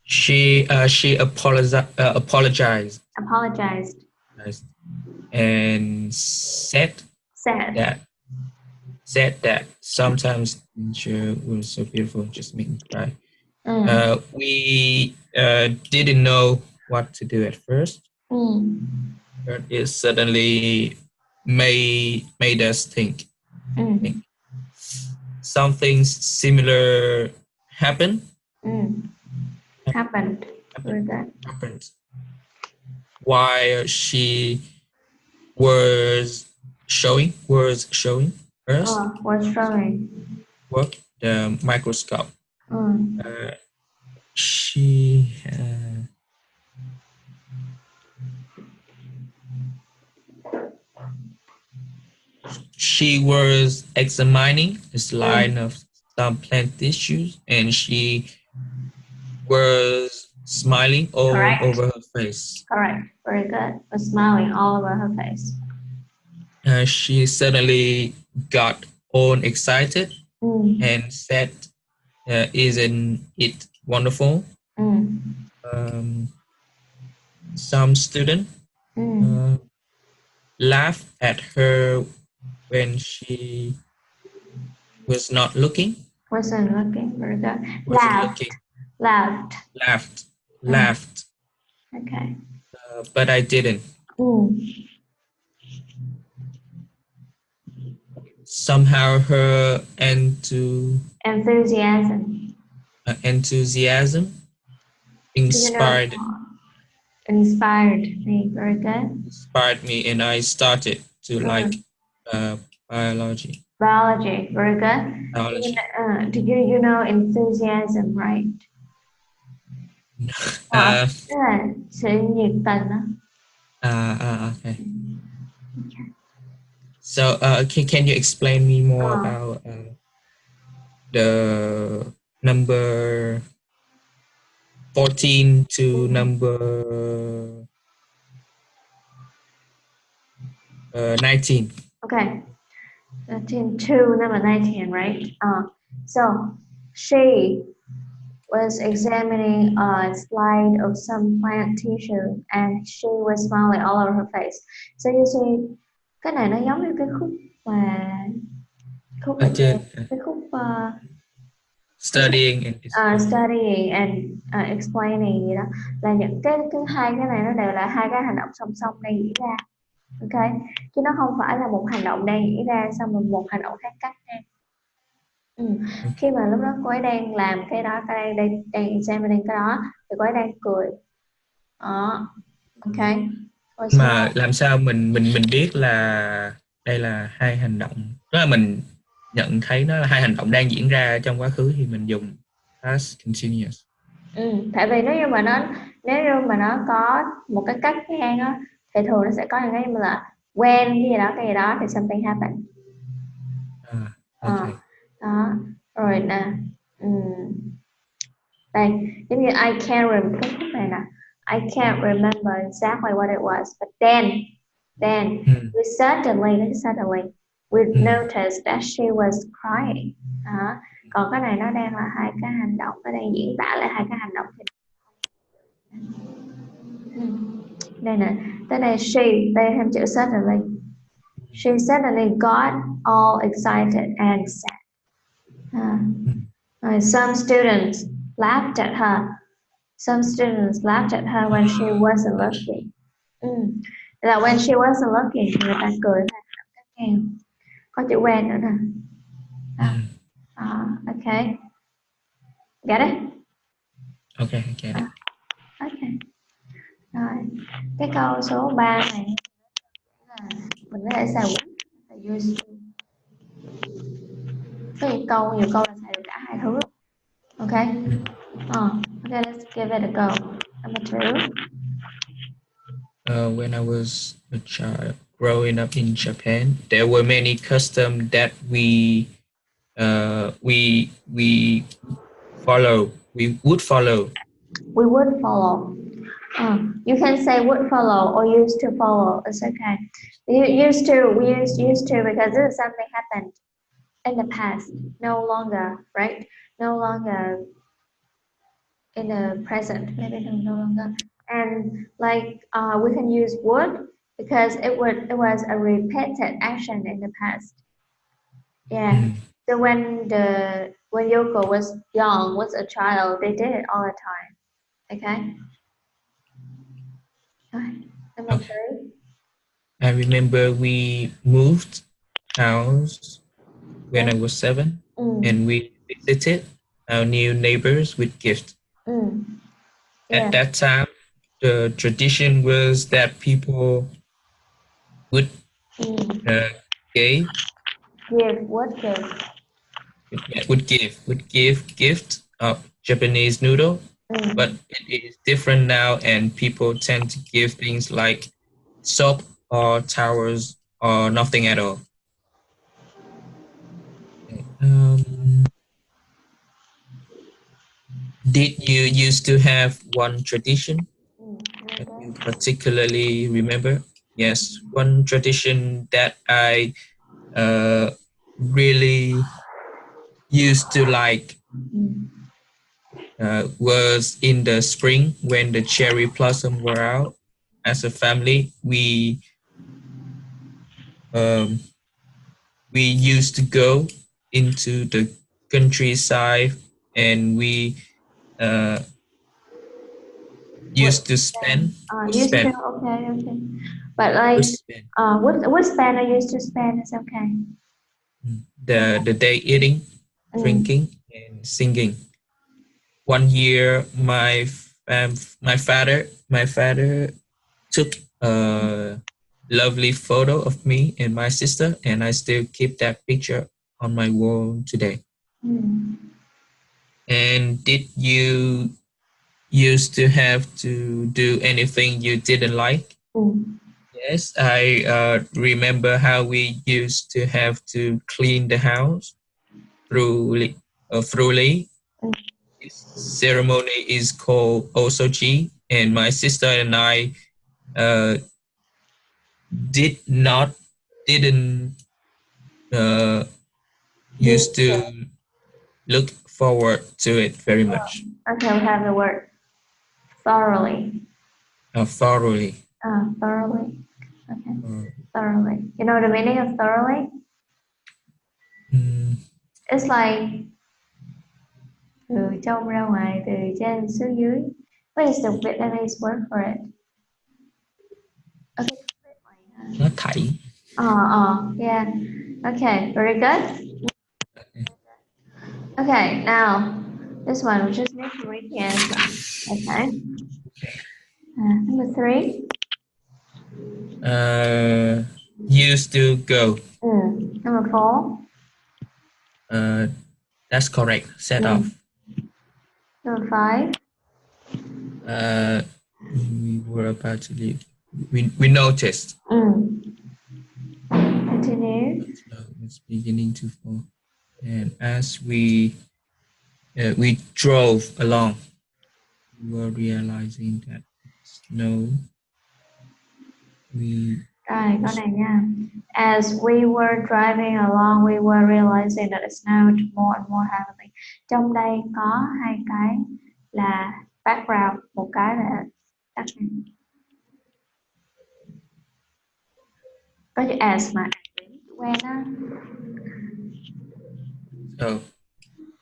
She apologized Apologized. and said that sometimes nature was so beautiful, just make me cry. We didn't know what to do at first, but it suddenly made us think. Something similar happened. Happened. Very good. Happened while she was showing us Was showing. work the microscope. She was examining a slide of some plant tissues, and she was smiling all over her face. Correct. Very good. Was smiling all over her face. She suddenly got all excited and said, "Isn't it wonderful?" Some student laughed at her when she was not looking. Wasn't looking. Very good. Laughed. Okay. But I didn't. Somehow her enthusiasm inspired me. Very good. Inspired me, and I started to like biology. Biology. Very good. Biology. You know enthusiasm, right? Sự nhiệt tình đó. Okay. So can you explain me more about the number 14 to number 19? Okay. 13 to number 19, right? So she was examining a slide of some plant tissue and she was smiling all over her face. So you see, cái này nó giống như cái khúc mà cái khúc studying and explaining gì đó, là những cái hai cái này nó đều là hai cái hành động song song đang diễn ra, ok, chứ nó không phải là một hành động đang diễn ra xong rồi một hành động khác cắt ngang. Khi mà lúc đó cô ấy đang làm cái đó, cô ấy đang examining cái đó thì cô ấy đang cười. Ok. Mà làm sao mình biết là đây là hai hành động, đó là mình nhận thấy nó là hai hành động đang diễn ra trong quá khứ thì mình dùng past continuous. Tại vì nếu như mà nó có một cái cắt ngang á thì thường nó sẽ có những cái như là when cái gì đó thì something happened. Okay. Đó rồi nè, đây giống như I can't remember cái khúc này nè, I can't remember exactly what it was, but then we suddenly we noticed that she was crying. Còn cái này nó đang là hai cái hành động, nó đang diễn tả lại hai cái hành động. Đây nè, tới đây đây thêm chữ suddenly. She suddenly got all excited and sad. Some students laughed at her. When she wasn't looking. Là when she wasn't looking thì người ta cười ha. Có chữ when nữa nè. Okay. Get it? Okay, I get it. Okay. Rồi, cái câu số 3 này mình có thể xài use. Có nhiều câu là xài được cả hai thứ. Give it a go. Number 2. When I was a child growing up in Japan, there were many customs that we follow. We would follow. We would follow. You can say would follow or used to follow. It's okay. We used to because this is something happened in the past. No longer, right? No longer in the present. Maybe no longer. And like we can use would because it was a repeated action in the past. Yeah. Mm. So when Yoko was young, was a child, they did it all the time. Okay. Alright. Number Okay. 3. I remember we moved house when I was 7, Mm, and we visited our new neighbors with gifts. mm, At yeah. that time, the tradition was that people would Mm. uh, give Give what give? would give gift of Japanese noodle, but Mm. it is different now, and people tend to give things like soap or towels or nothing at all. Okay. Did you used to have one tradition that you Okay. particularly remember? Yes, one tradition that I really used to like Mm. was in the spring when the cherry blossom were out. As a family, um, we used to go into the countryside, and we uh, What used to spend would used to spend okay. But would like spend what spend I used to spend is okay. the day eating, Mm. drinking, and singing. One year, my father took a lovely photo of me and my sister, and I still keep that picture on my wall today. Mm. And did you used to have to do anything you didn't like? Mm. Yes, I remember how we used to have to clean the house thoroughly. Mm. This ceremony is called osoji, and my sister and I uh, did not didn't uh, used Used to. to look forward to it very much. Okay, we have the word thoroughly. Thoroughly. Thoroughly. Okay. Uh, Thoroughly. You know the meaning of thoroughly? mm, It's like từ trong ra ngoài, từ trên xuống dưới. What is the Vietnamese word for it? Okay. nó thảy. Yeah. Okay, very good. Okay, now this one we just need to read the answer. Okay. Number 3. Used to go. Number 4. Uh, that's correct. Set Mm. off. Number 5. Uh, we were about to leave. We noticed. Continue. The snow was beginning to fall, and as we drove along, we were realizing that snow we Rồi, câu này nha. As we were driving along, we were realizing that it snowed more and more heavily. Trong đây có 2 cái là background, một cái là background. Có chữ as mà quen á. so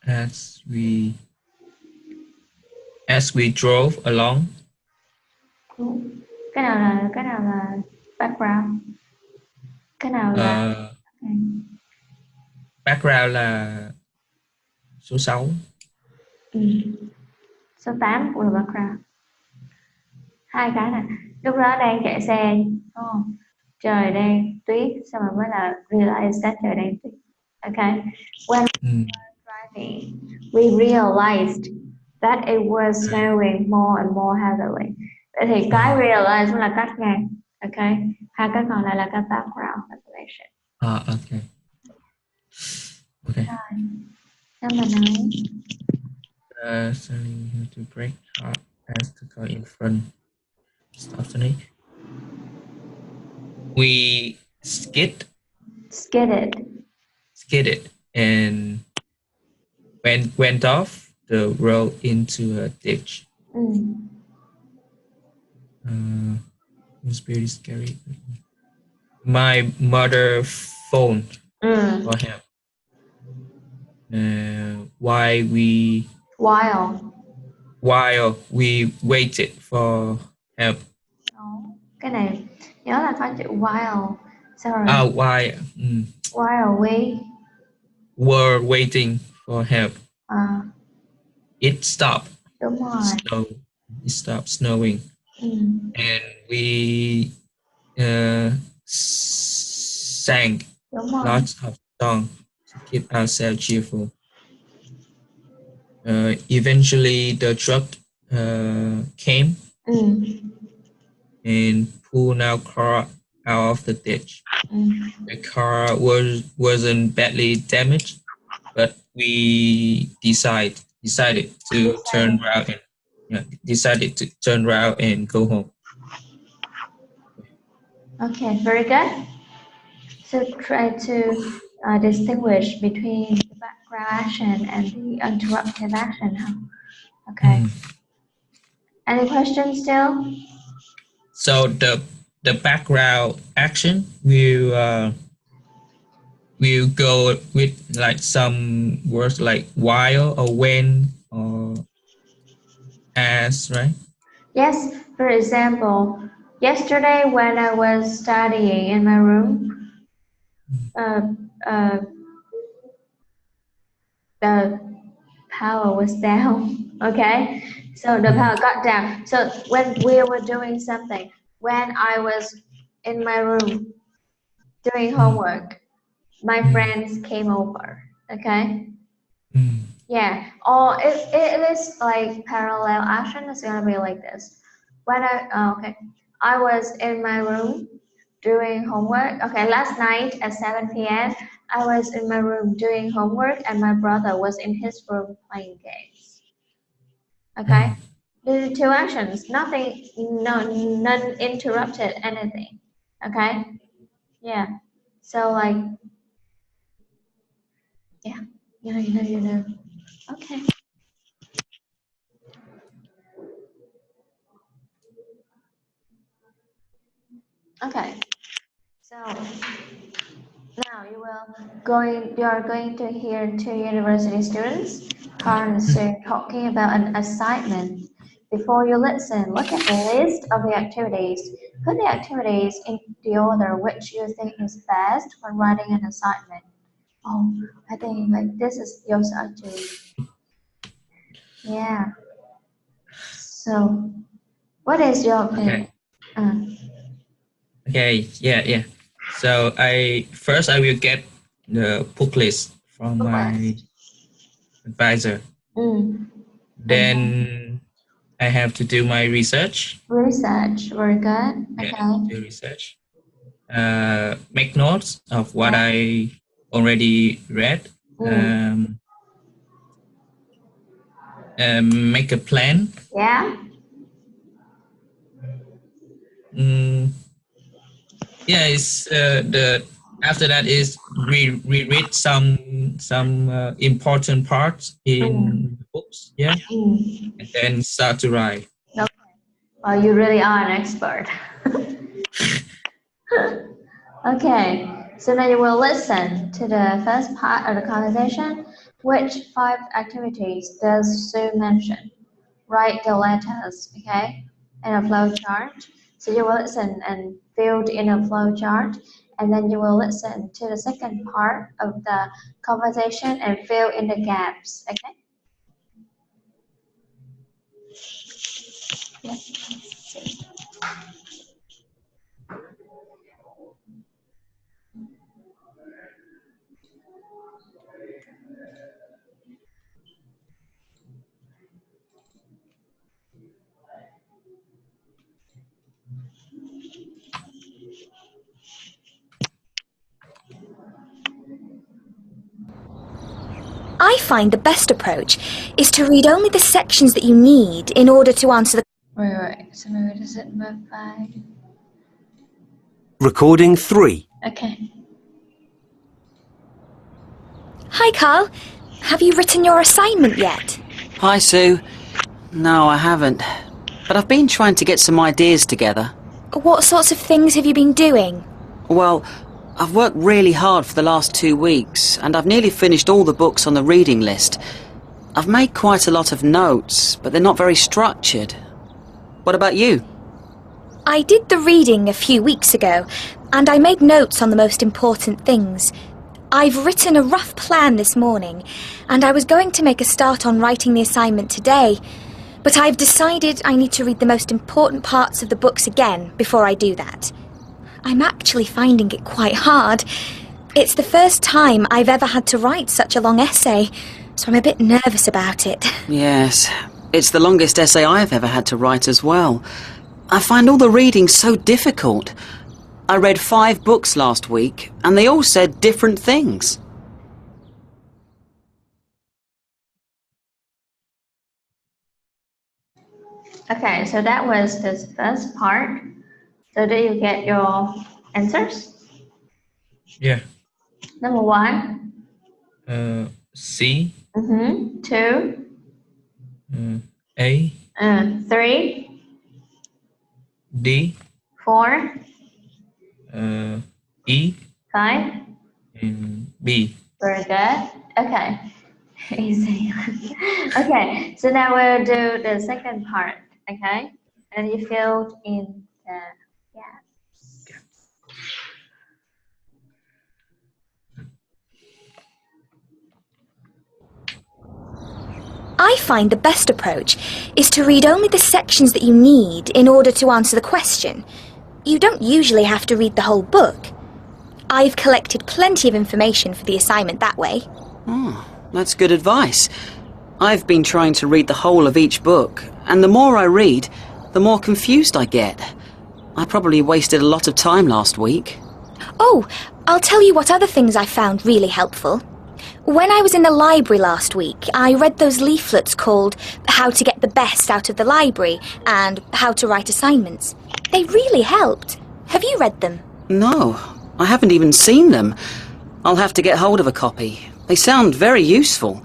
as we drove along, Cái nào là background? Cái nào là background là số 6. Số 8 cũng là background. 2 cái này. Lúc đó đang chạy xe, đúng không? Trời đang tuyết, xong rồi mới là realize that trời đang tuyết. Okay. When we were driving, we realized that it was snowing more and more heavily. Vậy thì cái realize là cắt ngang. Okay. Hai cái còn lại là cái background information. Okay. Okay. Rồi. Number 9. So you have to break up as to go in front. Stop the We skidded and went off the road into a ditch. It was pretty scary. My mother phoned for help. While we waited for help. Cái này nhớ là có chữ while. Sorry. While we were waiting for help. It stopped. Đúng rồi. It stopped snowing. And we sang lots of songs to keep ourselves cheerful. Eventually, the truck came and pulled our car out of the ditch. The car wasn't badly damaged, but we decided to turn around and go home. Okay, very good. So try to distinguish between the background action and the interruptive action. Okay. Any questions still? So the background action will go with like some words like while or when or as, right? Yes. For example, yesterday when I was studying in my room, the power was down. Okay, so the power got down. So when we were doing something, when I was in my room doing homework, my friends came over. Okay. Yeah. Or it is like parallel action. It's gonna be like this. When I was in my room doing homework. Okay, last night at 7 p.m. I was in my room doing homework and my brother was in his room playing games. Okay, the two actions, nothing, none interrupted anything. Okay, yeah. So like, yeah, you know. Okay. Okay. So now you are going to hear two university students, parents talking about an assignment. Before you listen, look at the list of the activities. Put the activities in the order which you think is best when writing an assignment. Oh, I think like this is your subject. Yeah. So, what is your opinion? Okay. Yeah. So I will get the book list from my advisor. Then I have to do my research. Research, very good. Yeah, Okay. do research. Make notes of what I already read. Make a plan. Yeah. Yeah, it's the after that is reread some important parts in the books. Yeah, and then start to write. Okay. Well, you really are an expert. Okay, so now you will listen to the first part of the conversation. Which 5 activities does Sue mention? Write the letters, okay, in a flow chart. So you will listen and fill in a flow chart, and then you will listen to the second part of the conversation and fill in the gaps, okay? Let's see. find the best approach is to read only the sections that you need in order to answer the... Right. So maybe does it move by? Recording 3. Okay. Hi, Carl. Have you written your assignment yet? Hi, Sue. No, I haven't. But I've been trying to get some ideas together. What sorts of things have you been doing? Well, I've worked really hard for the last 2 weeks, and I've nearly finished all the books on the reading list. I've made quite a lot of notes, but they're not very structured. What about you? I did the reading a few weeks ago, and I made notes on the most important things. I've written a rough plan this morning, and I was going to make a start on writing the assignment today, but I've decided I need to read the most important parts of the books again before I do that. I'm actually finding it quite hard. It's the first time I've ever had to write such a long essay, so I'm a bit nervous about it. Yes, it's the longest essay I've ever had to write as well. I find all the reading so difficult. I read 5 books last week, and they all said different things. Okay, so that was the first part. So do you get your answers? Yeah. Number 1. C. 2. A. 3. D. 4. E. 5. And B. Very good. Okay. Easy. Okay, so now we'll do the second part. Okay, and you filled in the gaps. I find the best approach is to read only the sections that you need in order to answer the question. You don't usually have to read the whole book. I've collected plenty of information for the assignment that way. Oh, that's good advice. I've been trying to read the whole of each book, and the more I read, the more confused I get. I probably wasted a lot of time last week. Oh, I'll tell you what other things I found really helpful. When I was in the library last week, I read those leaflets called How to Get the Best Out of the Library and How to Write Assignments. They really helped. Have you read them? No, I haven't even seen them. I'll have to get hold of a copy. They sound very useful.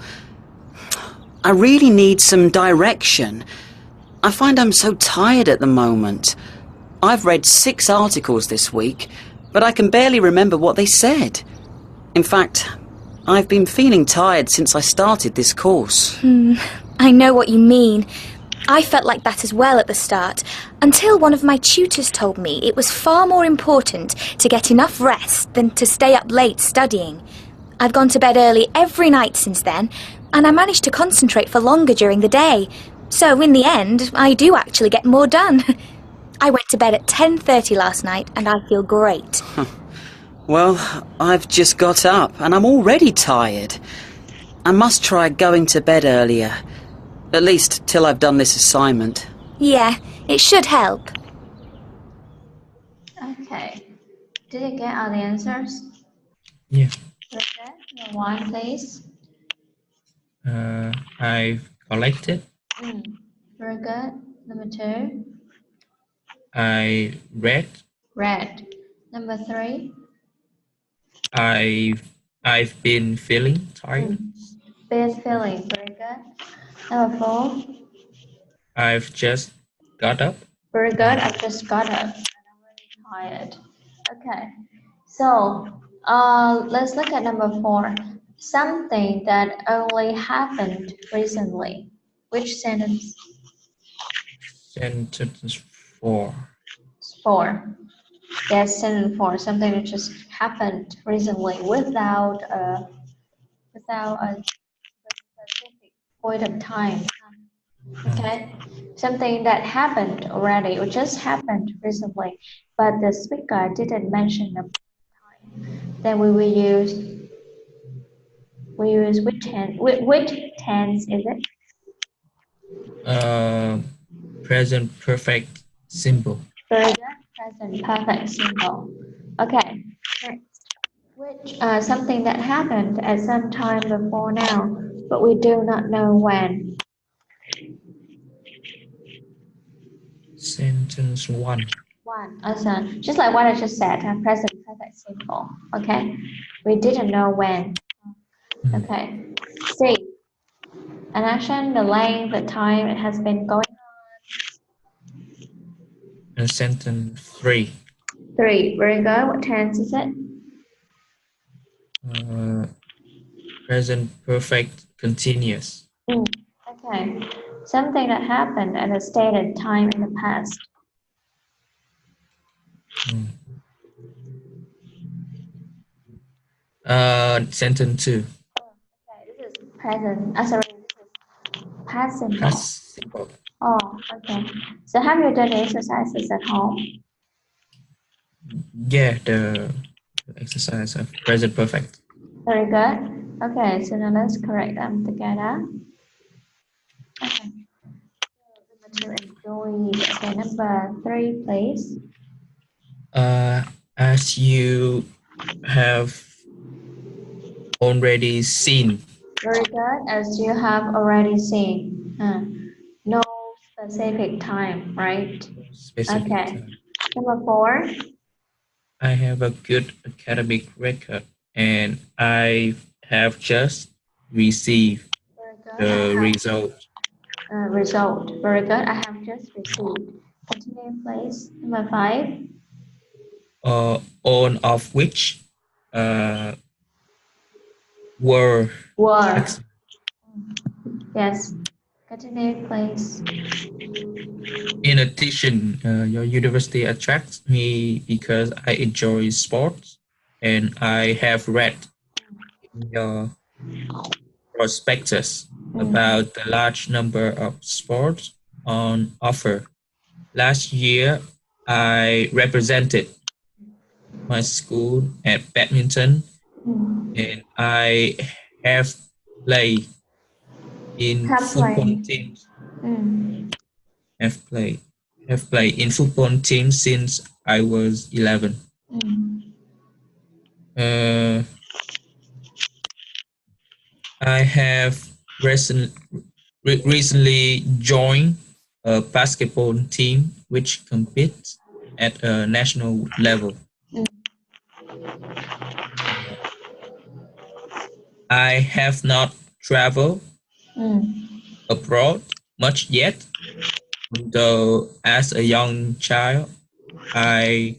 I really need some direction. I find I'm so tired at the moment. I've read 6 articles this week, but I can barely remember what they said. In fact, I've been feeling tired since I started this course. I know what you mean. I felt like that as well at the start, until one of my tutors told me it was far more important to get enough rest than to stay up late studying. I've gone to bed early every night since then, and I managed to concentrate for longer during the day. So in the end, I do actually get more done. I went to bed at 10:30 last night, and I feel great. Well, I've just got up, and I'm already tired. I must try going to bed earlier. At least till I've done this assignment. Yeah, it should help. Okay, did you get all the answers? Yeah. Okay, number 1, please. I've collected. Very good. Number 2. I read. Red. Number 3. I've been feeling tired. Been feeling. Very good. Number 4. I've just got up. Very good. I just got up and I'm really tired. Okay. So let's look at number 4. Something that only happened recently. Which sentence? Sentence 4. 4. Yes, sentence 4. Something that just happened recently without a specific point of time. Okay, something that happened already or just happened recently, but the speaker didn't mention the time. Then we will use which tense? Which tense is it? Present perfect simple. Very good. Present perfect simple. Okay. Next, which something that happened at some time before now. but we do not know when. Sentence 1. One, awesome. Just like what I just said, present perfect simple. Okay, we didn't know when. Okay, C. An action, the length, the time it has been going And sentence 3. on. 3, very good. What tense is it? Present perfect continuous. Okay, something that happened at a stated time in the past. Sentence 2. Okay, this is present. Sorry, this is past simple. Past simple. Oh, okay. So have you done exercises at home? Yeah, the exercise of present perfect. Very good. Okay, so now let's correct them together. Okay. So number 2, enjoy. Okay, number 3, please. As you have already seen. Very good. As you have already seen. No specific time, right? Specific Okay. time. Number 4. I have a good academic record and I have just received the result. Result. Very good. I have just received. Continue, please. Number 5. All of which were. Were. Yes. Continue, please. In addition, your university attracts me because I enjoy sports and I have read in your prospectus about the large number of sports on offer. Last year, I represented my school at badminton and I have played in football teams. Have played in football teams since I was 11. I have recently joined a basketball team which competes at a national level. I have not traveled abroad much yet, though as a young child, I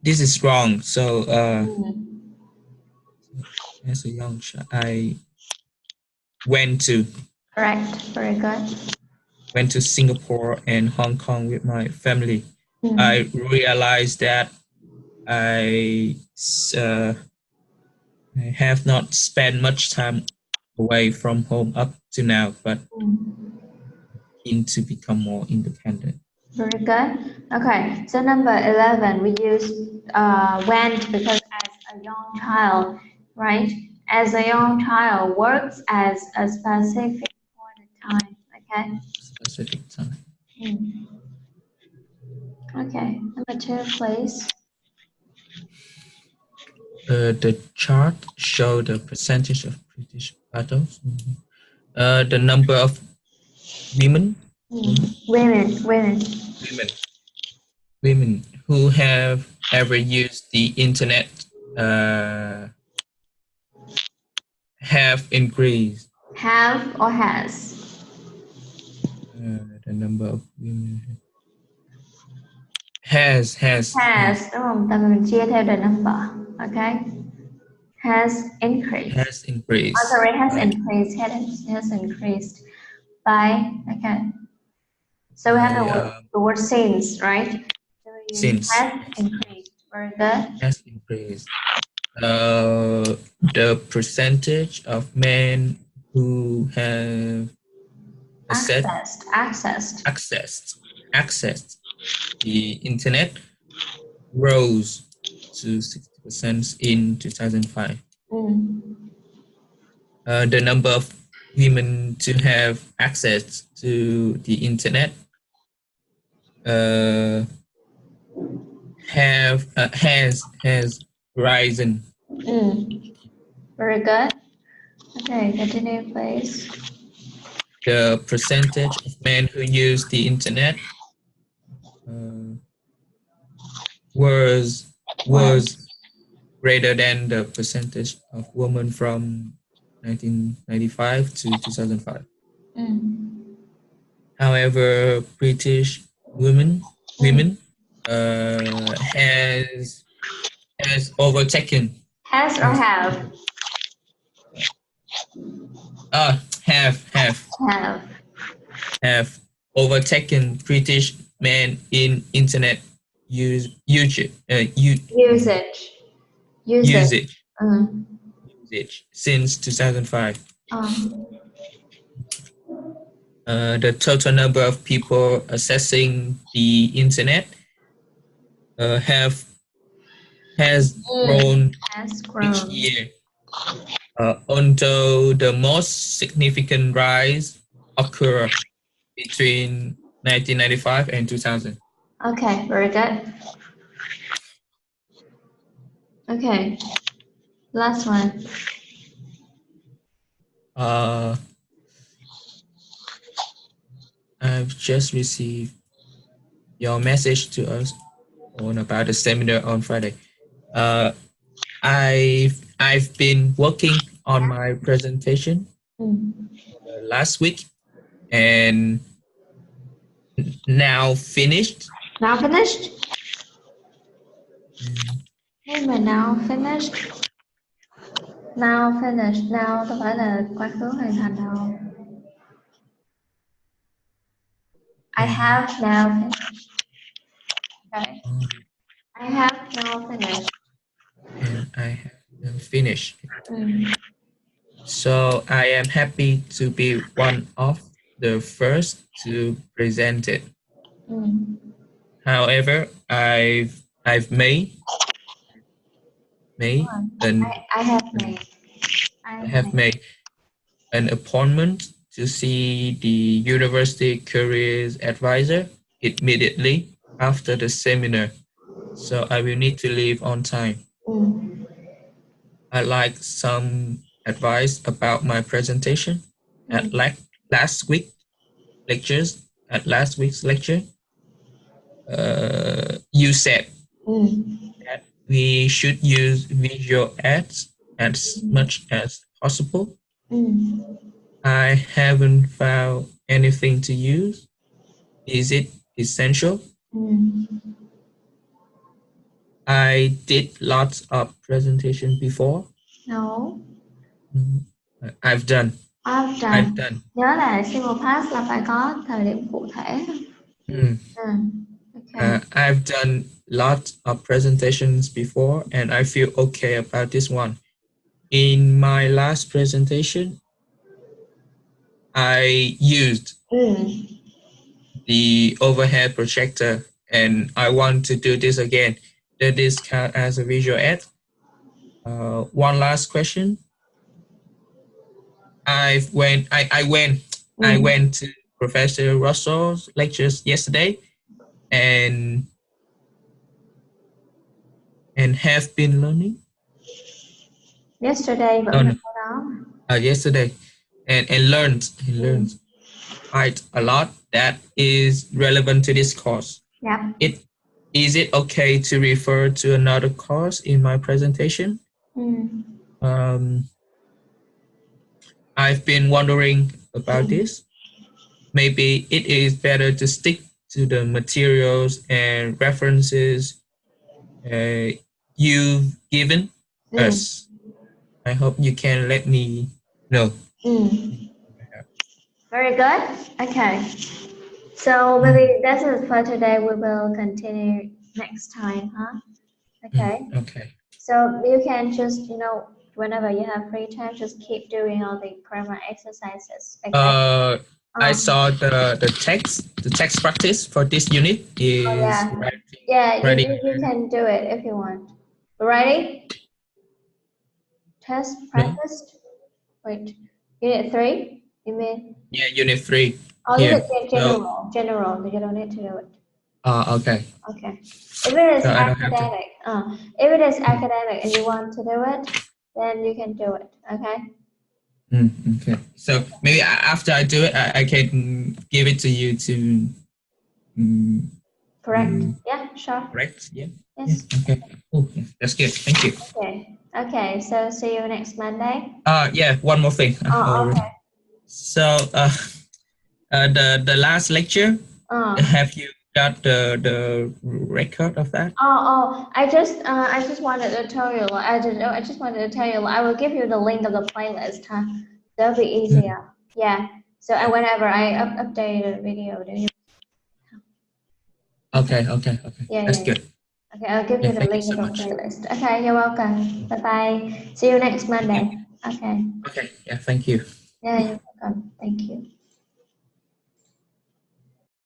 this is wrong. So as a young child, I went to Correct. Very good. went to Singapore and Hong Kong with my family. I realized that I have not spent much time away from home up to now, but keen to become more independent. Very good. Okay, so number 11, we use went because as a young child, right? As a young child works as a specific point of time, okay? Specific time. Okay, number 2, please. The chart show the percentage of British adults. The number of women. Women who have ever used the internet have increased. Have or has? The number of women has. Đúng không? Ta mình chia theo the number, okay? Has increased. Has increased. Oh, sorry, has increased. Has increased by, okay. So we have the word since, right? So Since. Has increased. Very good. Has increased. The percentage of men who have accessed the internet rose to 60% in 2005. The number of women to have access to the internet has risen. Very good. Okay, continue, please. The percentage of men who use the internet was greater than the percentage of women from 1995 to 2005. However, British women has overtaken. Has or have? Have overtaken British men in internet usage since 2005. The total number of people accessing the internet has grown each year, although the most significant rise occurred between 1995 and 2000. Okay, very good. Okay, last one. I've just received your message to us on about the seminar on Friday. I've been working on my presentation last week and now finished. Now finished? Nhưng mà now finished. Now finished. Now đâu phải là quá khứ hoàn thành đâu. I have now finished. Okay. I have now finished. And I have now finished. So I am happy to be one of the first to present it. However, I've made an appointment to see the university careers advisor immediately after the seminar, so I will need to leave on time. I'd like some advice about my presentation at last week's lecture. You said that we should use visual ads as much as possible. I haven't found anything to use. Is it essential? I did lots of presentation before. No. I've done. Nhớ là simple past là phải có thời điểm cụ thể. Okay. I've done lots of presentations before and I feel okay about this one. In my last presentation, I used the overhead projector and I want to do this again. Does this count as a visual ad? One last question. I went to Professor Russell's lectures yesterday and have been learning. Yesterday yesterday and learned quite a lot that is relevant to this course. Yeah. Is it okay to refer to another course in my presentation? I've been wondering about this. Maybe it is better to stick to the materials and references you've given us. I hope you can let me know. Very good. Okay. So maybe that's it for today. We will continue next time, huh? Okay. Okay. So you can just, whenever you have free time, just keep doing all the grammar exercises. Okay? I saw the text practice for this unit is ready. You can do it if you want. Ready? Test practice. Wait, unit 3? You mean? Yeah, unit 3. Oh, you did general. You don't need to do it. Okay. Okay. If it is So I don't have to. academic, if it is academic and you want to do it, then you can do it. Okay. Okay. So maybe after I do it, I can give it to you to Correct. Yeah. Sure. correct. Yeah. Yes. Yeah. Okay. Cool. Yeah, that's good. Thank you. Okay. Okay. So see you next Monday. Yeah. One more thing. Oh. Okay. So the last lecture, have you got the record of that? I just wanted to tell you, like, I don't know, I just wanted to tell you, like, I will give you the link of the playlist, huh? That'll be easier. Yeah. So and whenever I update a video, then you. Okay. Yeah, That's yeah, good. yeah. Okay, I'll give Yeah, you the thank you link so of the much. playlist. Okay, you're welcome. Bye bye. See you next Monday. Okay. Okay. Yeah, thank you. Yeah, you're welcome. Thank you.